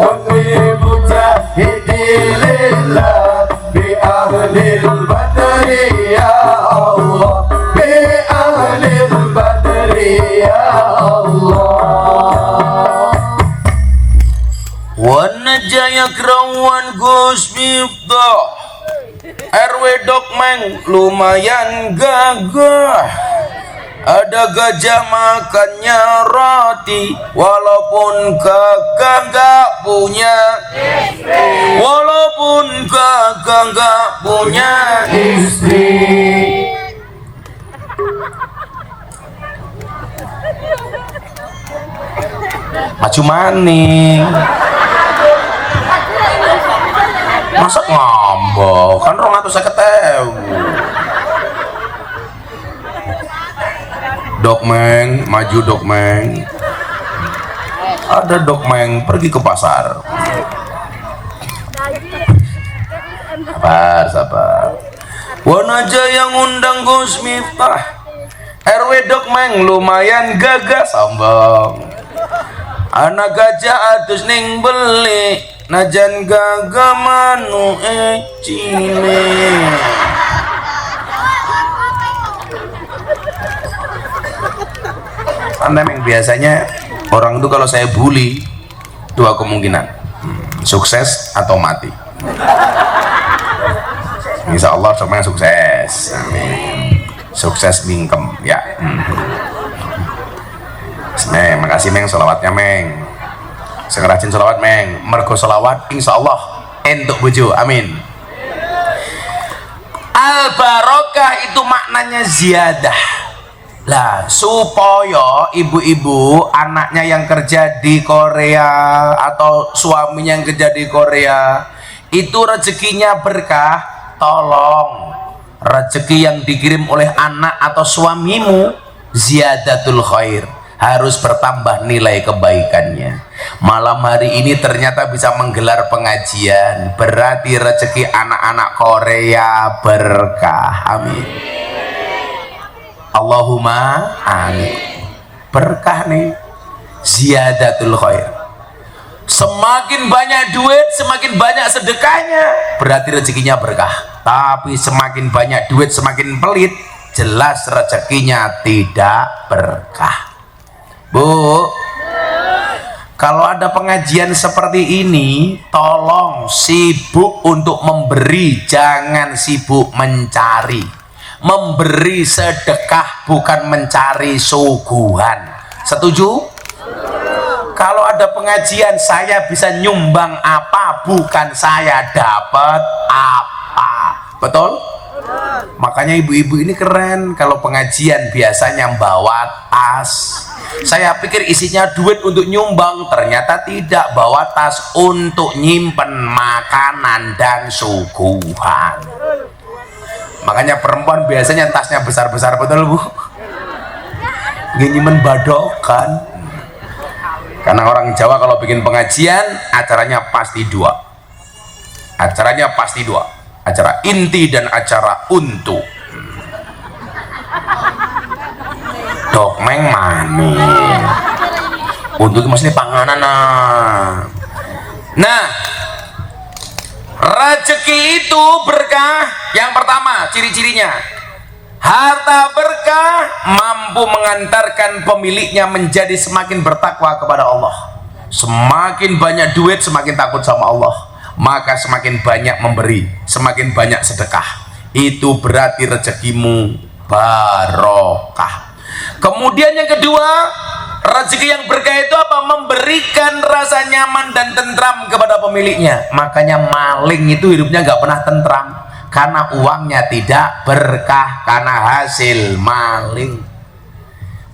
wa bil mujahidillah bi ahlil badri ya Allah, bi ahlil badri ya Allah. Wana Jaya Kerawan Gus Miftah RW Dokmeng lumayan gagah, ada gajah makannya roti, walaupun gagah nggak punya istri, walaupun gagah nggak punya istri. Maju maning, masa ngambek kan 250.000. Dokmeng maju, Dokmeng ada Dokmeng pergi ke pasar. Sabar sabar. Wanaja yang undang Gus Miftah RW Dokmeng lumayan gagah sombong, anak gajah atus ning beli najan gagah manu cine. Karena memang biasanya orang itu kalau saya bully dua kemungkinan, sukses atau mati. Insya Allah semuanya sukses, amin. Sukses mingkem ya. Meng, makasih Meng selawatnya Meng. Sekerajin selawat Meng, mergo selawat insya Allah entuk bojo, amin. Al barokah itu maknanya ziyadah. Lah supaya ibu-ibu anaknya yang kerja di Korea atau suaminya yang kerja di Korea itu rezekinya berkah, tolong rezeki yang dikirim oleh anak atau suamimu ziyadatul khair, harus bertambah nilai kebaikannya. Malam hari ini ternyata bisa menggelar pengajian, berarti rezeki anak-anak Korea berkah. Amin. Allahumma amin. Berkah nih, ziyadatul khair. Semakin banyak duit, semakin banyak sedekahnya, berarti rezekinya berkah. Tapi semakin banyak duit, semakin pelit, jelas rezekinya tidak berkah. Bu, kalau ada pengajian seperti ini, tolong sibuk untuk memberi, jangan sibuk mencari. Memberi sedekah bukan mencari suguhan. Setuju? Kalau ada pengajian, saya bisa nyumbang apa, bukan saya dapat apa. Betul? Makanya ibu-ibu ini keren. Kalau pengajian biasanya bawa tas. Saya pikir isinya duit untuk nyumbang, ternyata tidak. Bawa tas untuk nyimpen makanan dan suguhan. Makanya perempuan biasanya tasnya besar-besar, betul Bu? Nyimpen badokan. Karena orang Jawa kalau bikin pengajian, acaranya pasti dua. Acaranya pasti dua. Acara inti dan acara untu. Dokmeng mani. Untu itu maksudnya panganan. Nah, rezeki itu berkah. Yang pertama, ciri-cirinya, harta berkah mampu mengantarkan pemiliknya menjadi semakin bertakwa kepada Allah. Semakin banyak duit, semakin takut sama Allah, maka semakin banyak memberi, semakin banyak sedekah. Itu berarti rezekimu barokah. Kemudian yang kedua, rezeki yang berkah itu apa? Memberikan rasa nyaman dan tentram kepada pemiliknya. Makanya maling itu hidupnya nggak pernah tentram, karena uangnya tidak berkah, karena hasil maling.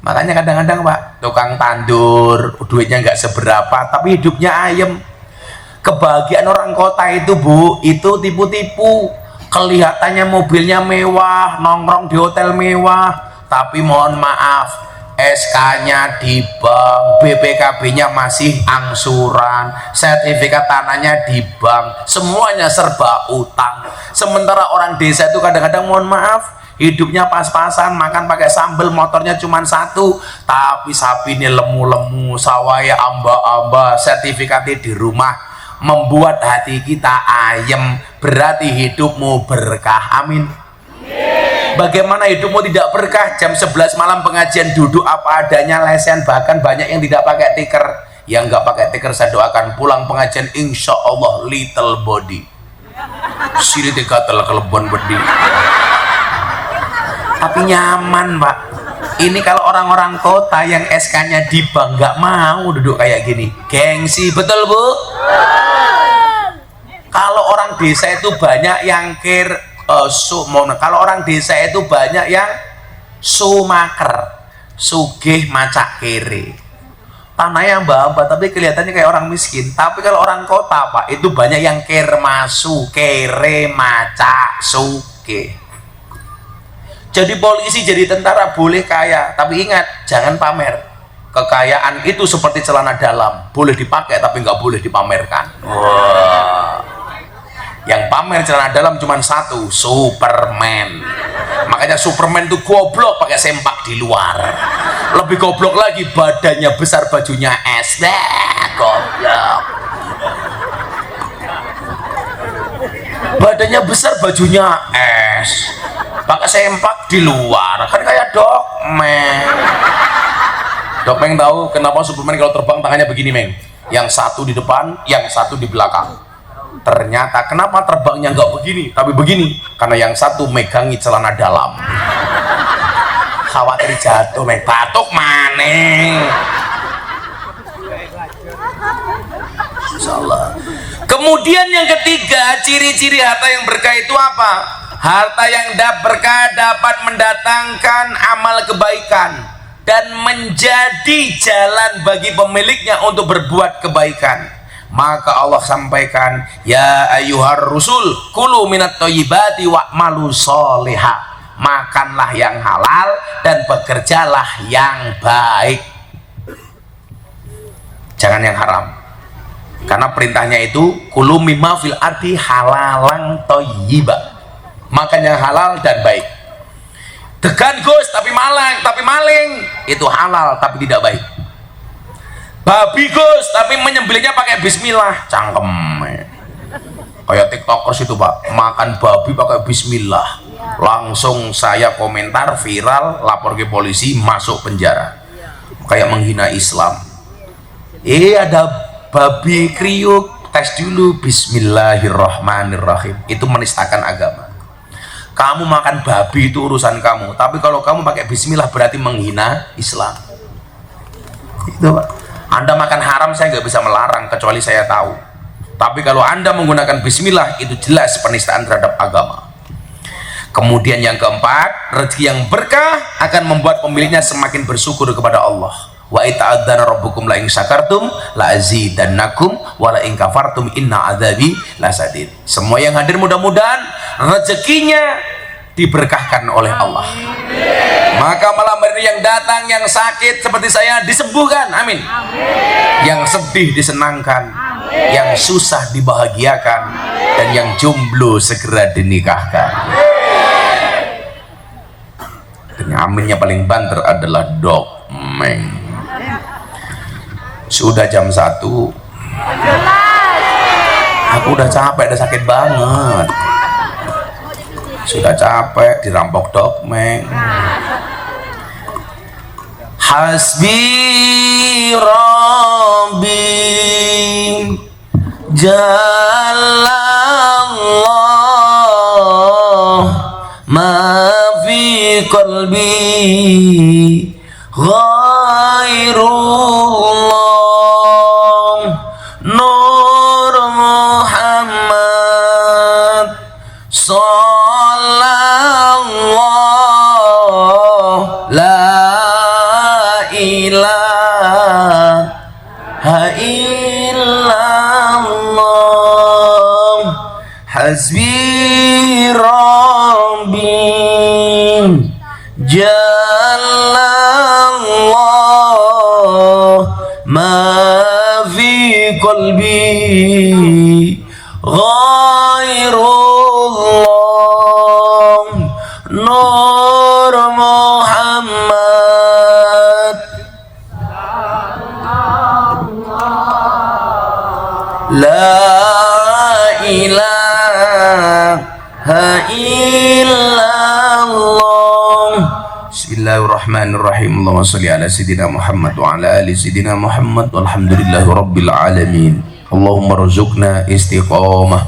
Makanya kadang-kadang Pak, tukang tandur duitnya nggak seberapa tapi hidupnya ayem. Kebahagiaan orang kota itu Bu, itu tipu-tipu. Kelihatannya mobilnya mewah, nongkrong di hotel mewah, tapi mohon maaf, SK-nya di bank, BPKB-nya masih angsuran, sertifikat tanahnya di bank, semuanya serba utang. Sementara orang desa itu kadang-kadang mohon maaf, hidupnya pas-pasan, makan pakai sambal, motornya cuma satu, tapi sapinya lemu-lemu, sawahnya amba-amba, sertifikatnya di rumah, membuat hati kita ayem. Berarti hidupmu berkah. Amin. Bagaimana hidupmu tidak berkah? Jam 11 malam pengajian duduk apa adanya, lesen, bahkan banyak yang tidak pakai tiker. Yang nggak pakai tiker saya doakan pulang pengajian insya Allah little body, siri tiga kelebon bedi, tapi nyaman Pak. Ini kalau orang-orang kota yang SK-nya di bank nggak mau duduk kayak gini, gengsi, betul Bu? Kalau orang desa itu banyak yang kalau orang desa itu banyak yang sumaker, sugih macak kere, tanahnya mbak-mbak tapi kelihatannya kayak orang miskin. Tapi kalau orang kota Pak, itu banyak yang kermasu, kere macak sugih. Jadi polisi, jadi tentara boleh kaya, tapi ingat jangan pamer. Kekayaan itu seperti celana dalam, boleh dipakai tapi nggak boleh dipamerkan. Wah. Yang pamer celana dalam cuma satu, Superman. Makanya Superman itu goblok pakai sempak di luar. Lebih goblok lagi badannya besar, bajunya es. Goblok. Badannya besar, bajunya es, pakai sempak di luar, kan kayak Dokmeng. Dokmeng tahu kenapa Superman kalau terbang tangannya begini, Meng? Yang satu di depan, yang satu di belakang. Ternyata kenapa terbangnya nggak begini tapi begini? Karena yang satu megangi celana dalam, khawatir jatuh, Meng. Batuk maneh. Insyaallah. Kemudian yang ketiga, ciri-ciri harta yang berkah itu apa? Harta yang berkah dapat mendatangkan amal kebaikan dan menjadi jalan bagi pemiliknya untuk berbuat kebaikan. Maka Allah sampaikan, ya ayyuhar rusul kulu minat thayyibati wa'malu sholihah. Makanlah yang halal dan bekerjalah yang baik, jangan yang haram. Karena perintahnya itu kulu mimma fil ardi halalang thayyiba, makan yang halal dan baik. Degan Gus tapi maling itu halal tapi tidak baik. Babi Gus tapi menyembelihnya pakai bismillah, cangkem. Kayak tiktokers itu Pak, makan babi pakai bismillah, langsung saya komentar, viral, lapor ke polisi, masuk penjara. Kayak menghina Islam. Ada babi kriuk, tes dulu bismillahirrahmanirrahim, itu menistakan agama. Kamu makan babi itu urusan kamu, tapi kalau kamu pakai bismillah berarti menghina Islam. Itu Pak. Anda makan haram saya nggak bisa melarang kecuali saya tahu. Tapi kalau Anda menggunakan bismillah itu jelas penistaan terhadap agama. Kemudian yang keempat, rezeki yang berkah akan membuat pemiliknya semakin bersyukur kepada Allah. Wa ita'adzana rabbukum la in syakartum la azidannakum wa la in kafartum inna adzabi lasadid. Semua yang hadir mudah-mudahan rezekinya diberkahkan oleh Allah. Maka malam hari yang datang yang sakit seperti saya disembuhkan, amin. Yang sedih disenangkan, yang susah dibahagiakan, dan yang jomblo segera dinikahkan. Dan aminnya paling banter adalah Dokmeng. Sudah jam 1, aku udah capek, udah sakit banget. Sudah capek dirampok Dokmeng. Hasbi Rabbi Jalallah ma fi qalbi ghairullah Nur Muhammad sallallahu la ilaha illallah hasbi rabbi jalallah ma fi qalbi ghairullah Nur Muhammad la ilaha illallah. Bismillahirrahmanirrahim. Allahumma sholli ala sayyidina Muhammad wa ala ali sayyidina Muhammad walhamdulillahi rabbil alamin. Allahumma rzuqna istiqamah,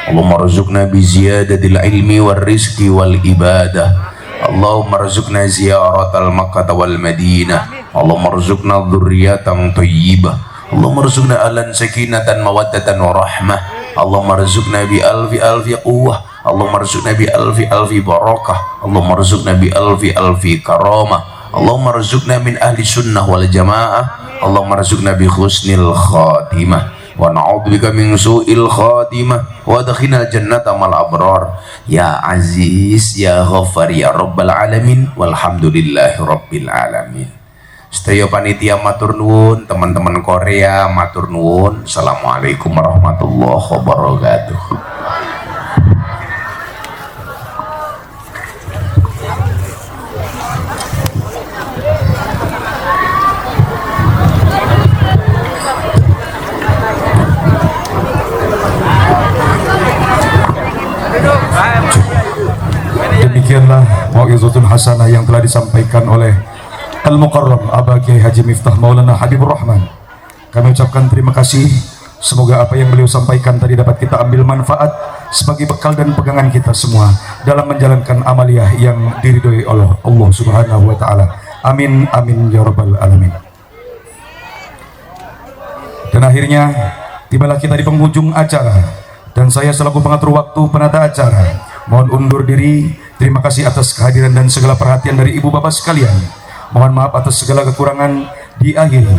Allahumma rzuqna bi ziyadatil ilmi war rizqi wal ibadah, Allahumma rzuqna ziyaratal Makkah wal Madinah, Allahumma rzuqna dzurriyyatan thayyibah, Allahumma rzuqna alan sakinatan mawaddatan wa rahmah, Allahumma rzuqna bi alfi quwwah, Allahumma rzuqna bi alfi barakah, Allahumma rzuqna bi alfi karamah, Allahumma rzuqna min ahli sunnah wal jamaah, Allahumma rzuqna bi husnil khatimah wa na'udzubika min su'il khatimah wa adkhilnal jannata mal abrar ya aziz ya ghaffar ya rabbal alamin walhamdulillahi rabbil alamin. Sedaya panitia matur nuwun, teman-teman Korea matur nuwun. Assalamualaikum warahmatullahi wabarakatuh. Demikianlah mau'izatun hasanah yang telah disampaikan oleh Al-Mukarram Aba Kiai Haji Miftah Maulana Habibur Rahman. Kami ucapkan terima kasih. Semoga apa yang beliau sampaikan tadi dapat kita ambil manfaat sebagai bekal dan pegangan kita semua dalam menjalankan amaliyah yang diridhoi oleh Allah Subhanahu wa taala. Amin amin ya rabbal alamin. Dan akhirnya tibalah kita di penghujung acara, dan saya selaku pengatur waktu penata acara mohon undur diri. Terima kasih atas kehadiran dan segala perhatian dari ibu bapak sekalian. Mohon maaf atas segala kekurangan. Diakhiri